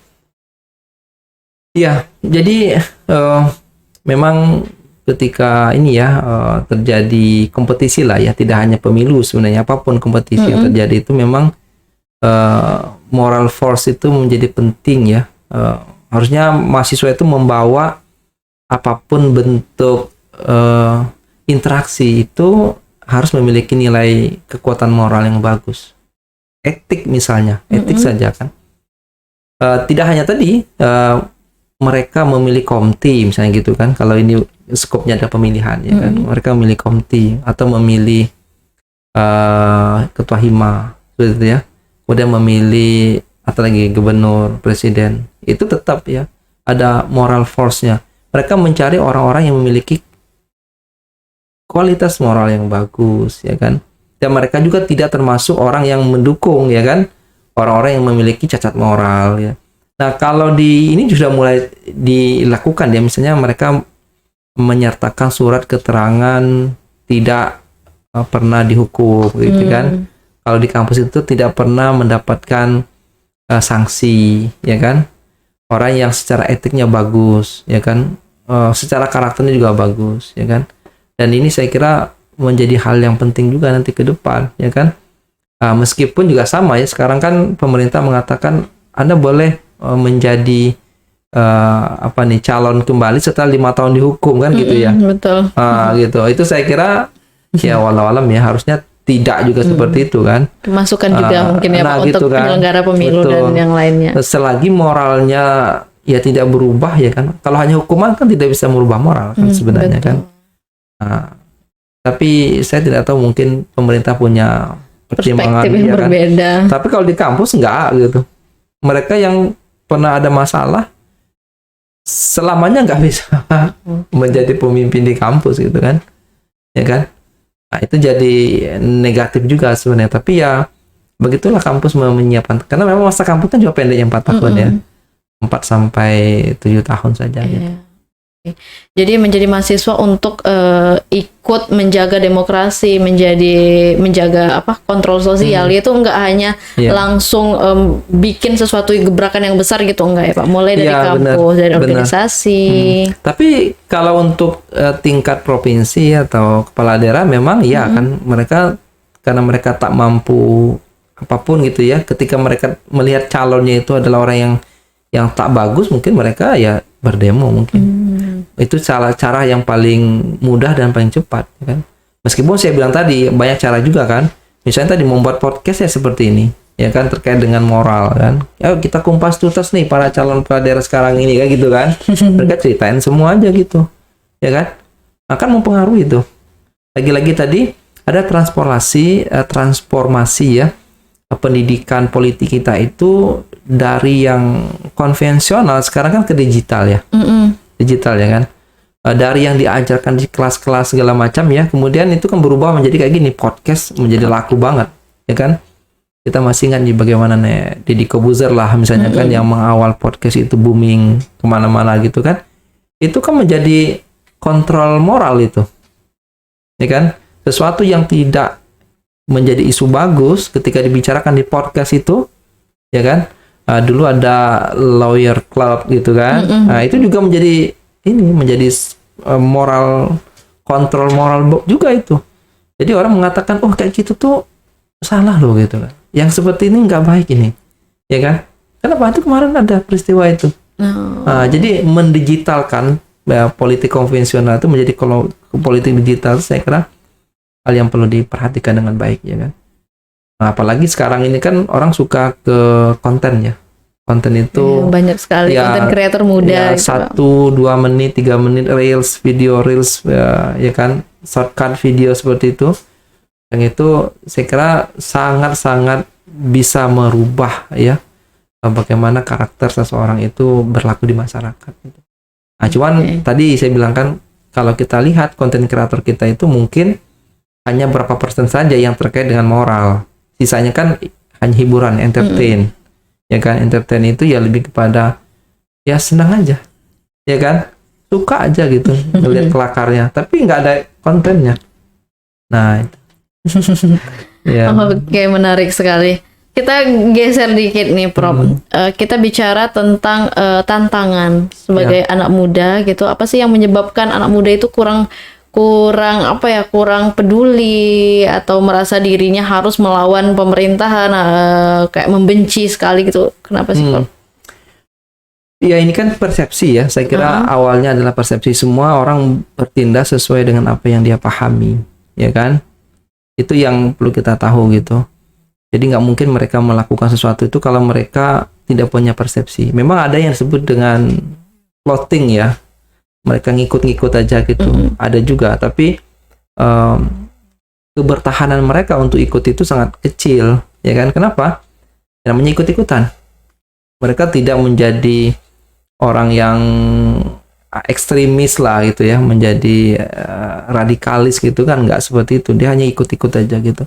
Speaker 3: Iya, jadi memang ketika ini ya terjadi kompetisi lah ya, tidak hanya pemilu sebenarnya, apapun kompetisi yang terjadi itu memang moral force itu menjadi penting ya. Harusnya mahasiswa itu membawa apapun bentuk interaksi itu harus memiliki nilai kekuatan moral yang bagus. Etik misalnya, etik saja kan. Tidak hanya tadi mereka memilih komti misalnya gitu kan, kalau ini skopnya ada pemilihan ya kan, mereka memilih komti atau memilih ketua hima gitu ya, kemudian memilih atau lagi gubernur, presiden, itu tetap ya ada moral force-nya. Mereka mencari orang-orang yang memiliki kualitas moral yang bagus ya kan, dan mereka juga tidak termasuk orang yang mendukung ya kan, orang-orang yang memiliki cacat moral ya. Nah, kalau di ini sudah mulai dilakukan ya, misalnya mereka menyertakan surat keterangan tidak pernah dihukum gitu kan. Kalau di kampus itu tidak pernah mendapatkan sanksi ya kan. Orang yang secara etiknya bagus ya kan, secara karakternya juga bagus ya kan. Dan ini saya kira menjadi hal yang penting juga nanti ke depan ya kan. Meskipun juga sama ya, sekarang kan pemerintah mengatakan Anda boleh menjadi calon kembali setelah 5 tahun dihukum kan gitu ya.
Speaker 2: Betul.
Speaker 3: Gitu. Itu saya kira ya walau-alam ya harusnya tidak juga seperti itu kan.
Speaker 2: Masukan juga mungkin ya Pak
Speaker 3: gitu
Speaker 2: untuk
Speaker 3: kan.
Speaker 2: penyelenggara pemilu dan yang lainnya.
Speaker 3: Selagi moralnya ya tidak berubah ya kan. Kalau hanya hukuman kan tidak bisa merubah moral kan sebenarnya kan. Tapi saya tidak tahu, mungkin pemerintah punya pertimbangan
Speaker 2: Perspektif yang
Speaker 3: ya kan.
Speaker 2: berbeda.
Speaker 3: Tapi kalau di kampus enggak gitu. Mereka yang pernah ada masalah selamanya nggak bisa menjadi pemimpin di kampus gitu kan, ya kan. Nah, itu jadi negatif juga sebenarnya, tapi ya begitulah kampus menyiapkan, karena memang masa kampus kan juga pendek, 4 tahun ya, 4 sampai 7 tahun saja gitu.
Speaker 2: Jadi menjadi mahasiswa untuk ikut menjaga demokrasi, menjaga kontrol sosial itu enggak hanya langsung bikin sesuatu gebrakan yang besar gitu, enggak ya Pak? Mulai dari kampus, dari organisasi.
Speaker 3: Tapi kalau untuk tingkat provinsi atau kepala daerah memang ya kan mereka, karena mereka tak mampu apapun gitu ya, ketika mereka melihat calonnya itu adalah orang yang tak bagus, mungkin mereka ya berdemo mungkin. Itu cara yang paling mudah dan paling cepat ya kan. Meskipun saya bilang tadi banyak cara juga kan. Misalnya tadi membuat podcast ya seperti ini ya kan, terkait dengan moral kan. Ya kita kumpas tuntas nih para calon kepala daerah sekarang ini kan gitu kan. Mereka ceritain semua aja gitu. Ya kan? Akan mempengaruhi itu. Lagi-lagi tadi ada transformasi ya. Pendidikan politik kita itu dari yang konvensional sekarang kan ke digital ya. Digital ya kan. dari yang diajarkan di kelas-kelas segala macam ya, kemudian itu kan berubah menjadi kayak gini, podcast menjadi laku banget, ya kan? Kita masih ingat nih bagaimana nih Deddy Kobuzer lah misalnya kan yang mengawal podcast itu booming kemana-mana gitu kan, itu kan menjadi kontrol moral itu, ya kan? Sesuatu yang tidak menjadi isu bagus ketika dibicarakan di podcast itu, ya kan? Dulu ada lawyer club gitu kan, nah itu juga menjadi moral, kontrol moral juga itu. Jadi orang mengatakan, oh kayak gitu tuh salah loh gitu kan. Yang seperti ini nggak baik ini, ya kan? Kenapa? Itu kemarin ada peristiwa itu. Jadi mendigitalkan politik konvensional itu menjadi kalau politik digital, saya kira hal yang perlu diperhatikan dengan baik, ya kan? Nah, apalagi sekarang ini kan orang suka ke konten ya. Konten itu
Speaker 2: banyak sekali konten kreator muda
Speaker 3: ya,
Speaker 2: gitu.
Speaker 3: 1, 2 menit, 3 menit video reels ya kan, shortcut video seperti itu. Yang itu saya kira sangat-sangat bisa merubah ya bagaimana karakter seseorang itu berlaku di masyarakat. Nah, cuman tadi saya bilang kan, kalau kita lihat konten kreator kita itu mungkin hanya berapa persen saja yang terkait dengan moral. Sisanya kan hanya hiburan, entertain. Ya kan, entertain itu ya lebih kepada ya senang aja. Ya kan? Suka aja gitu melihat kelakarnya, tapi nggak ada kontennya. Nah, itu. Ya.
Speaker 2: Oke, menarik sekali. Kita geser dikit nih, Prof. Kita bicara tentang tantangan sebagai anak muda gitu. Apa sih yang menyebabkan anak muda itu kurang peduli atau merasa dirinya harus melawan pemerintahan, kayak membenci sekali gitu. Kenapa sih, Prof?
Speaker 3: Ya ini kan persepsi ya. Saya kira awalnya adalah persepsi, semua orang bertindak sesuai dengan apa yang dia pahami, ya kan? Itu yang perlu kita tahu gitu. Jadi nggak mungkin mereka melakukan sesuatu itu kalau mereka tidak punya persepsi. Memang ada yang disebut dengan plotting ya. Mereka ngikut-ngikut aja gitu. Ada juga, tapi kebertahanan mereka untuk ikut itu sangat kecil, ya kan? Kenapa? Namanya ikut-ikutan. Mereka tidak menjadi orang yang ekstremis lah gitu ya, menjadi radikalis gitu kan, nggak seperti itu. Dia hanya ikut-ikut aja gitu.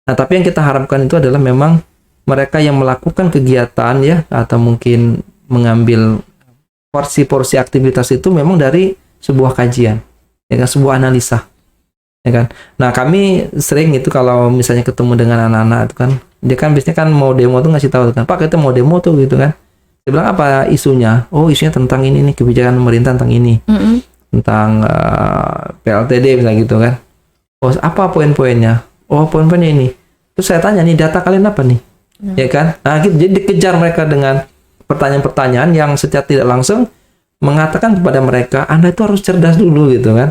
Speaker 3: Nah, tapi yang kita harapkan itu adalah memang mereka yang melakukan kegiatan ya, atau mungkin mengambil porsi-porsi aktivitas itu memang dari sebuah kajian, ya kan, sebuah analisa, ya kan. Nah, kami sering itu kalau misalnya ketemu dengan anak-anak itu kan, dia kan biasanya kan mau demo tuh ngasih tahu kan, Pak kita mau demo tuh gitu kan. Dia bilang apa isunya? Oh, isunya tentang ini nih, kebijakan pemerintah tentang ini, tentang PLTD misalnya gitu kan. Oh, apa poin-poinnya? Oh, poin-poinnya ini. Terus saya tanya nih, data kalian apa nih? Ya kan? Nah, gitu, jadi dikejar mereka dengan pertanyaan-pertanyaan yang secara tidak langsung mengatakan kepada mereka, Anda itu harus cerdas dulu gitu kan.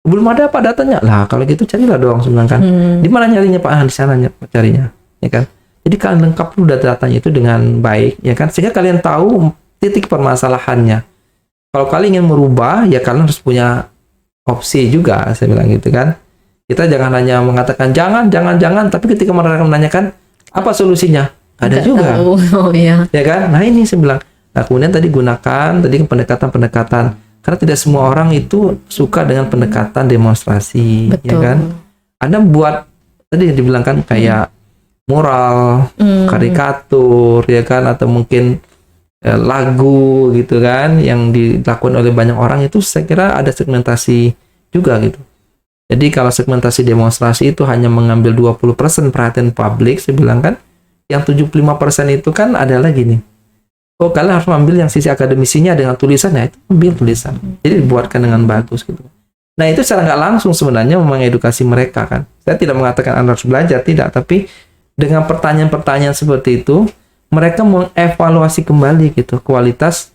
Speaker 3: Belum ada apa datanya? Lah, kalau gitu carilah dong sebenarnya kan. Di mana nyarinya Pak? Di sana carinya, ya kan? Jadi kalian lengkap dulu datanya itu dengan baik, ya kan? Sehingga kalian tahu titik permasalahannya. Kalau kalian ingin merubah, ya kalian harus punya opsi juga, saya bilang gitu kan. Kita jangan hanya mengatakan jangan, tapi ketika mereka menanyakan apa solusinya, ada juga.
Speaker 2: Oh iya.
Speaker 3: Ya kan? Nah, ini saya bilang. Nah, kemudian tadi gunakan pendekatan-pendekatan. Karena tidak semua orang itu suka dengan pendekatan demonstrasi, ya kan? Anda buat tadi dibilang kan kayak mural, karikatur, ya kan, atau mungkin lagu gitu kan, yang dilakukan oleh banyak orang, itu saya kira ada segmentasi juga gitu. Jadi kalau segmentasi demonstrasi itu hanya mengambil 20% perhatian publik, saya bilang kan, yang 75% itu kan ada lagi nih. Oh, kalian harus ambil yang sisi akademisinya dengan tulisannya, itu ambil tulisan. Jadi dibuatkan dengan bagus gitu. Nah, itu secara nggak langsung sebenarnya mengedukasi mereka kan. Saya tidak mengatakan Anda harus belajar, tidak, tapi dengan pertanyaan-pertanyaan seperti itu, mereka mengevaluasi kembali gitu kualitas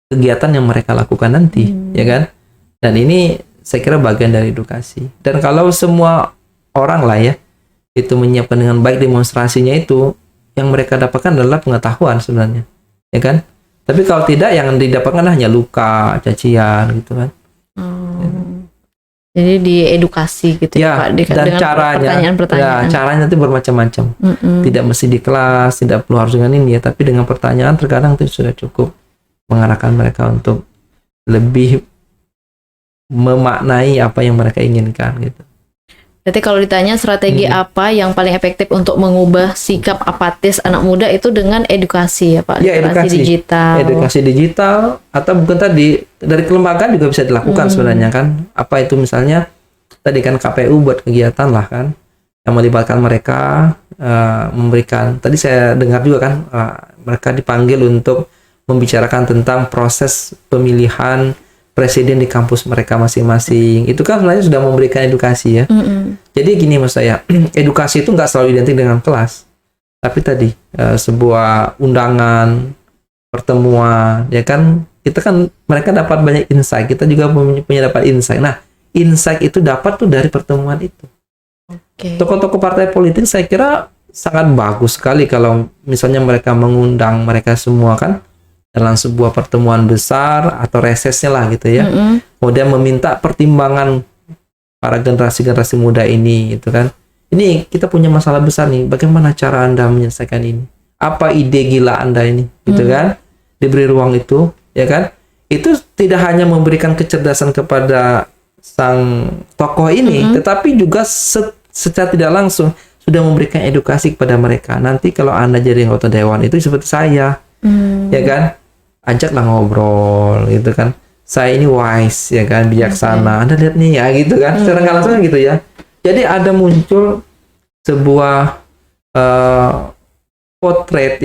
Speaker 3: kegiatan yang mereka lakukan nanti, ya kan? Dan ini saya kira bagian dari edukasi. Dan kalau semua orang lah ya, itu menyiapkan dengan baik demonstrasinya itu, yang mereka dapatkan adalah pengetahuan sebenarnya, ya kan? Tapi kalau tidak, yang didapatkan hanya luka, cacian gitu kan.
Speaker 2: Jadi diedukasi gitu ya, Pak.
Speaker 3: Dan caranya, ya, caranya itu bermacam-macam. Tidak mesti di kelas, tidak perlu harus dengan ini ya, tapi dengan pertanyaan terkadang itu sudah cukup mengarahkan mereka untuk lebih memaknai apa yang mereka inginkan gitu.
Speaker 2: Berarti kalau ditanya strategi apa yang paling efektif untuk mengubah sikap apatis anak muda itu dengan edukasi ya Pak?
Speaker 3: Ya,
Speaker 2: Literasi digital.
Speaker 3: Edukasi digital atau bukan tadi dari kelembagaan juga bisa dilakukan sebenarnya kan. Apa itu misalnya tadi kan KPU buat kegiatan lah kan yang melibatkan mereka memberikan. Tadi saya dengar juga kan mereka dipanggil untuk membicarakan tentang proses pemilihan presiden di kampus mereka masing-masing. Itu kan sebenarnya sudah memberikan edukasi ya. Jadi gini maksud saya, edukasi itu nggak selalu identik dengan kelas. Tapi tadi sebuah undangan, pertemuan, ya kan kita kan mereka dapat banyak insight, kita juga punya dapat insight. Nah, insight itu dapat tuh dari pertemuan itu. Tokoh-tokoh partai politik saya kira sangat bagus sekali kalau misalnya mereka mengundang mereka semua kan dalam sebuah pertemuan besar atau resesnya lah gitu ya. Kemudian meminta pertimbangan para generasi-generasi muda ini gitu kan. Ini kita punya masalah besar nih, bagaimana cara Anda menyelesaikan ini? Apa ide gila Anda ini? Gitu kan? Diberi ruang itu, ya kan? Itu tidak hanya memberikan kecerdasan kepada sang tokoh ini, tetapi juga secara tidak langsung sudah memberikan edukasi kepada mereka. Nanti kalau Anda jadi anggota dewan itu seperti saya. Ya kan? Ajaklah ngobrol gitu kan. Saya ini wise ya kan, bijaksana. Anda lihat nih ya gitu kan. Secara nggak langsung gitu ya. Jadi ada muncul sebuah potret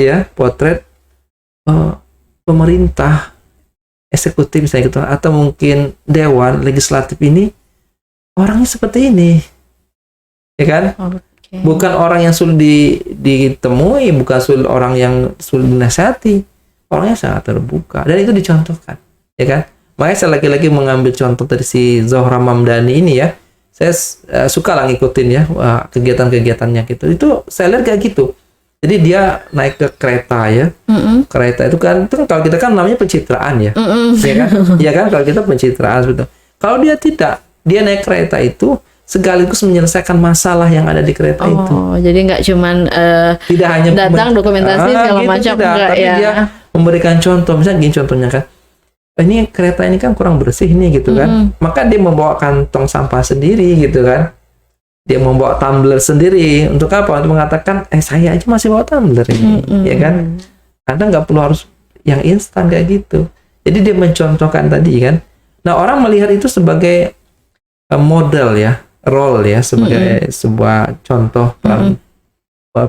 Speaker 3: pemerintah eksekutif misalnya gitu, atau mungkin dewan legislatif ini orangnya seperti ini. Ya kan? Bukan orang yang sulit ditemui, bukan sulit orang yang sulit dinasihati. Orangnya sangat terbuka dan itu dicontohkan, ya kan? Makanya saya lagi-lagi mengambil contoh dari si Zohra Mamdani ini ya. Saya suka lah ngikutin ya kegiatan-kegiatannya gitu. Itu saya lihat kayak gitu. Jadi dia naik ke kereta ya. Kereta itu kan kalau kita kan namanya pencitraan ya. Ya kan? Ya kan kalau kita pencitraan gitu. Kalau dia tidak, dia naik kereta itu sekaligus menyelesaikan masalah yang ada di kereta itu.
Speaker 2: Jadi nggak cuman
Speaker 3: tidak hanya
Speaker 2: datang dokumentasi segala
Speaker 3: gitu,
Speaker 2: macam,
Speaker 3: tidak, tapi
Speaker 2: ya.
Speaker 3: dia memberikan contoh. Misalnya gini contohnya kan, ini kereta ini kan kurang bersih nih gitu kan, maka dia membawa kantong sampah sendiri gitu kan, dia membawa tumbler sendiri. Untuk apa? Untuk mengatakan saya aja masih bawa tumbler ini, ya kan? Anda nggak perlu harus yang instan kayak gitu. Jadi dia mencontohkan tadi kan. Nah, orang melihat itu sebagai model ya, role ya, sebagai sebuah contoh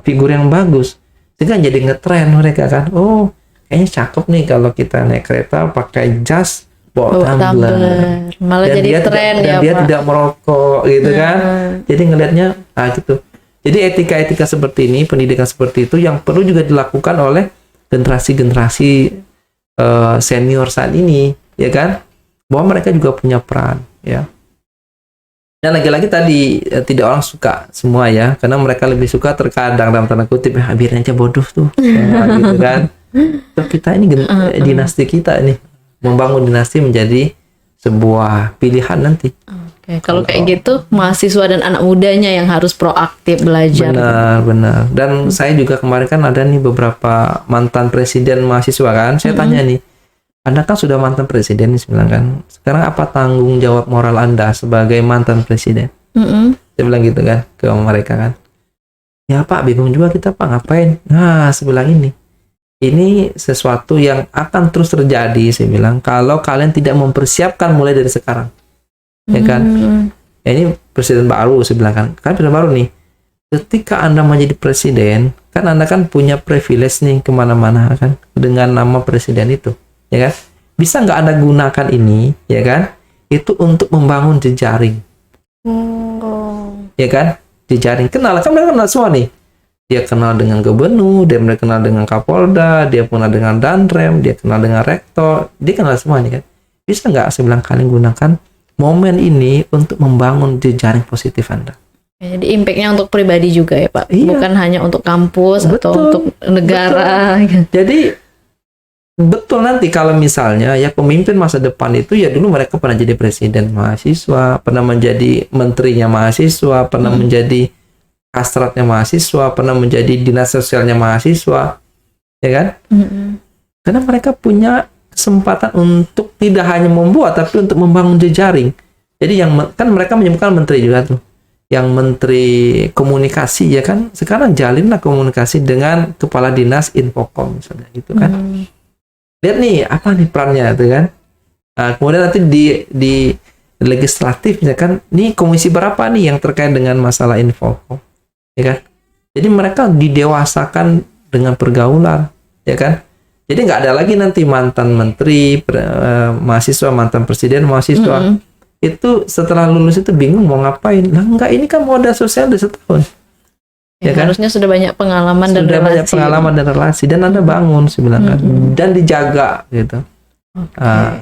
Speaker 3: figur yang bagus, sehingga jadi ngetren mereka kan. Oh, kayaknya cakep nih kalau kita naik kereta pakai jas bawa tumbler.
Speaker 2: Malah
Speaker 3: dan
Speaker 2: jadi
Speaker 3: dia
Speaker 2: tren
Speaker 3: dan
Speaker 2: ya
Speaker 3: dia
Speaker 2: Pak.
Speaker 3: tidak merokok gitu kan. Jadi ngelihatnya gitu. Jadi etika-etika seperti ini, pendidikan seperti itu yang perlu juga dilakukan oleh generasi-generasi senior saat ini, ya kan? Bahwa mereka juga punya peran, ya. Dan lagi-lagi tadi tidak orang suka semua ya, karena mereka lebih suka terkadang dalam tanda kutip biarin aja bodoh tuh, gitu kan. Tuh kita ini dinasti kita nih, membangun dinasti menjadi sebuah pilihan nanti.
Speaker 2: Kalau kayak gitu mahasiswa dan anak mudanya yang harus proaktif belajar.
Speaker 3: Benar. Dan saya juga kemarin kan ada nih beberapa mantan presiden mahasiswa kan, saya tanya nih, Anda kan sudah mantan presiden nih, bilang kan, sekarang apa tanggung jawab moral Anda sebagai mantan presiden? Saya bilang gitu kan ke mereka kan. Ya Pak, bingung juga kita Pak, ngapain? Nah, saya bilang ini sesuatu yang akan terus terjadi, saya bilang, kalau kalian tidak mempersiapkan mulai dari sekarang. Ya kan? Ya, ini presiden baru, saya bilang kan presiden baru nih. Ketika Anda menjadi presiden, kan Anda kan punya privilege nih kemana-mana kan, dengan nama presiden itu. Ya kan? Bisa nggak Anda gunakan ini, ya kan? Itu untuk membangun jejaring. Ya kan? Jejaring. Kenal, kan mereka kenal semua nih. Dia kenal dengan gubernur, dia kenal dengan kapolda, dia kenal dengan danrem, dia kenal dengan rektor, dia kenal semua nih kan. Bisa nggak saya bilang kalian gunakan momen ini untuk membangun jejaring positif Anda?
Speaker 2: Jadi impact-nya untuk pribadi juga ya Pak,
Speaker 3: Iya.
Speaker 2: bukan hanya untuk kampus atau
Speaker 3: Betul.
Speaker 2: untuk negara.
Speaker 3: Jadi betul nanti kalau misalnya ya pemimpin masa depan itu ya dulu mereka pernah jadi presiden mahasiswa, pernah menjadi menterinya mahasiswa, pernah menjadi kastratnya mahasiswa, pernah menjadi dinas sosialnya mahasiswa, ya kan? Karena mereka punya kesempatan untuk tidak hanya membuat tapi untuk membangun jejaring. Jadi kan mereka menyebutkan menteri juga tuh, yang menteri komunikasi ya kan, sekarang jalinlah komunikasi dengan kepala dinas Infocom misalnya gitu kan. Lihat nih apa nih perannya tuh kan. Nah, kemudian nanti di legislatif ya kan, nih komisi berapa nih yang terkait dengan masalah Infocom ya kan. Jadi mereka didewasakan dengan pergaulan ya kan. Jadi nggak ada lagi nanti mantan menteri, mahasiswa, mantan presiden, mahasiswa. Itu setelah lulus itu bingung mau ngapain. Lah enggak, ini kan modal sosial udah setahun.
Speaker 2: Ya, kan? Harusnya sudah banyak pengalaman dan relasi.
Speaker 3: Sudah banyak pengalaman dan relasi. Dan Anda bangun sebenarnya. Dan dijaga gitu.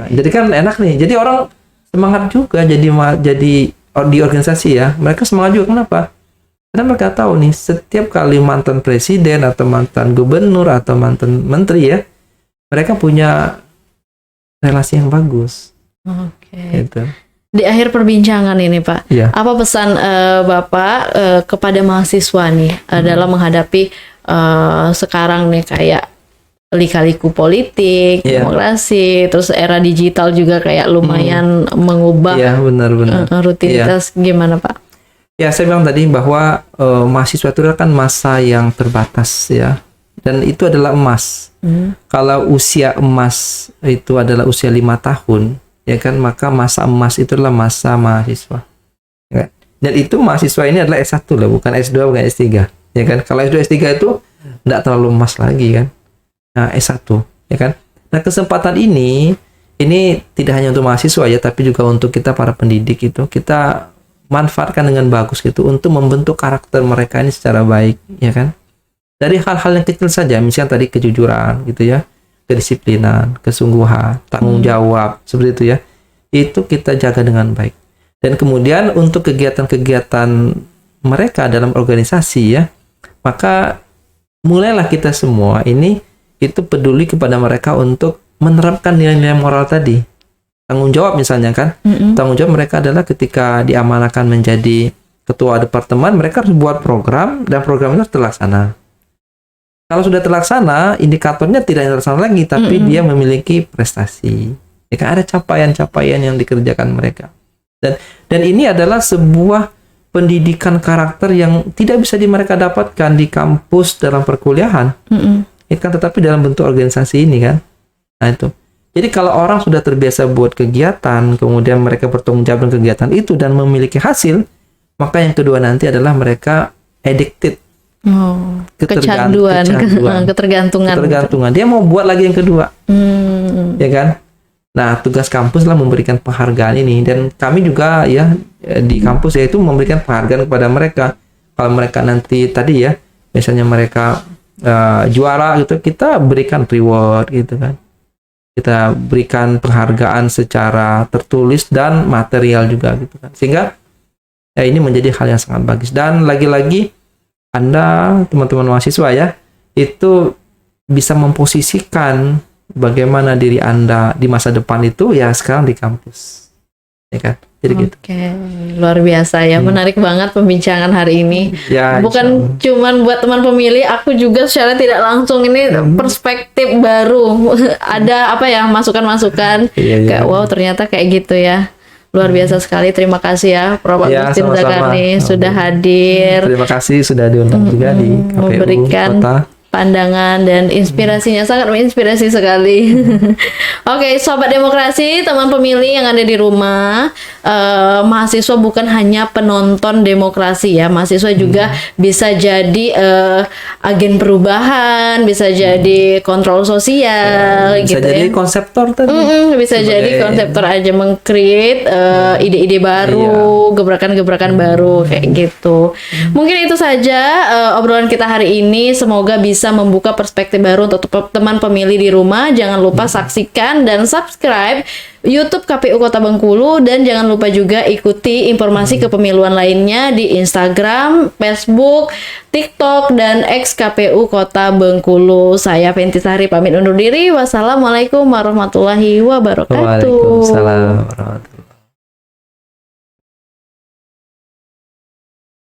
Speaker 3: Jadi kan enak nih. Jadi orang semangat juga jadi di organisasi ya. Mereka semangat juga. Kenapa? Karena mereka tahu nih, setiap kali mantan presiden atau mantan gubernur atau mantan menteri ya, mereka punya relasi yang bagus.
Speaker 2: Oke.
Speaker 3: Gitu.
Speaker 2: Di akhir perbincangan ini Pak, apa pesan Bapak kepada mahasiswa nih dalam menghadapi sekarang nih kayak lika-liku politik, demokrasi, terus era digital juga kayak lumayan mengubah rutinitas, gimana Pak?
Speaker 3: Ya, saya bilang tadi bahwa mahasiswa itu kan masa yang terbatas ya, dan itu adalah emas. Kalau usia emas itu adalah usia 5 tahun, ya kan, maka masa emas itu adalah masa mahasiswa. Ya. Dan itu mahasiswa ini adalah S1 lah, bukan S2, bukan S3. Ya kan, kalau S2, S3 itu tidak terlalu emas lagi kan. Nah, S1, ya kan. Nah, kesempatan ini tidak hanya untuk mahasiswa ya, tapi juga untuk kita para pendidik itu, kita manfaatkan dengan bagus gitu untuk membentuk karakter mereka ini secara baik, ya kan. Dari hal-hal yang kecil saja, misalnya tadi kejujuran gitu ya, kedisiplinan, kesungguhan, tanggung jawab, seperti itu ya. Itu kita jaga dengan baik. Dan kemudian untuk kegiatan-kegiatan mereka dalam organisasi ya, maka mulailah kita semua ini itu peduli kepada mereka untuk menerapkan nilai-nilai moral tadi. Tanggung jawab misalnya kan, tanggung jawab mereka adalah ketika diamanahkan menjadi ketua departemen, mereka harus buat program dan program itu harus terlaksana. Kalau sudah terlaksana, indikatornya tidak terlaksana lagi, tapi dia memiliki prestasi. Ya kan, ada capaian-capaian yang dikerjakan mereka. Dan ini adalah sebuah pendidikan karakter yang tidak bisa mereka dapatkan di kampus dalam perkuliahan. Ya kan, tetapi dalam bentuk organisasi ini kan. Nah itu. Jadi kalau orang sudah terbiasa buat kegiatan, kemudian mereka bertanggung jawab dengan kegiatan itu dan memiliki hasil, maka yang kedua nanti adalah mereka addicted. Ketergantungan. Dia mau buat lagi yang kedua. Ya kan? Nah, tugas kampus lah memberikan penghargaan ini, dan kami juga ya di kampus yaitu memberikan penghargaan kepada mereka. Kalau mereka nanti tadi ya, misalnya mereka juara gitu, kita berikan reward gitu kan. Kita berikan penghargaan secara tertulis dan material juga gitu kan. Sehingga ya ini menjadi hal yang sangat bagus. Dan lagi-lagi Anda, teman-teman mahasiswa ya, itu bisa memposisikan bagaimana diri Anda di masa depan itu ya sekarang di kampus. Ya kan? Jadi gitu.
Speaker 2: Oke, luar biasa ya, menarik banget pembincangan hari ini.
Speaker 3: Ya,
Speaker 2: bukan cuman buat teman pemilih, aku juga secara tidak langsung ini perspektif baru. Ada apa ya, masukan-masukan kayak wow ternyata kayak gitu ya. Luar biasa sekali. Terima kasih ya Prof. Agustin Zakarni sudah hadir.
Speaker 3: Terima kasih sudah diundang juga di KPU
Speaker 2: memberikan
Speaker 3: Kota.
Speaker 2: Pandangan dan inspirasinya sangat menginspirasi sekali. Oke, Sobat Demokrasi, teman pemilih yang ada di rumah, mahasiswa bukan hanya penonton demokrasi ya, mahasiswa juga bisa jadi agen perubahan, bisa jadi kontrol sosial,
Speaker 3: bisa
Speaker 2: gitu
Speaker 3: jadi
Speaker 2: ya.
Speaker 3: konseptor tadi.
Speaker 2: Bisa jadi konseptor aja, meng-create ide-ide baru, gebrakan-gebrakan baru kayak gitu. Mungkin itu saja obrolan kita hari ini. Semoga bisa membuka perspektif baru untuk teman pemilih di rumah. Jangan lupa saksikan dan subscribe YouTube KPU Kota Bengkulu, dan jangan lupa juga ikuti informasi kepemiluan lainnya di Instagram, Facebook, TikTok, dan X KPU Kota Bengkulu. Saya Ventisari pamit undur diri. Wassalamualaikum warahmatullahi wabarakatuh.
Speaker 3: Waalaikumsalam warahmatullahi wabarakatuh.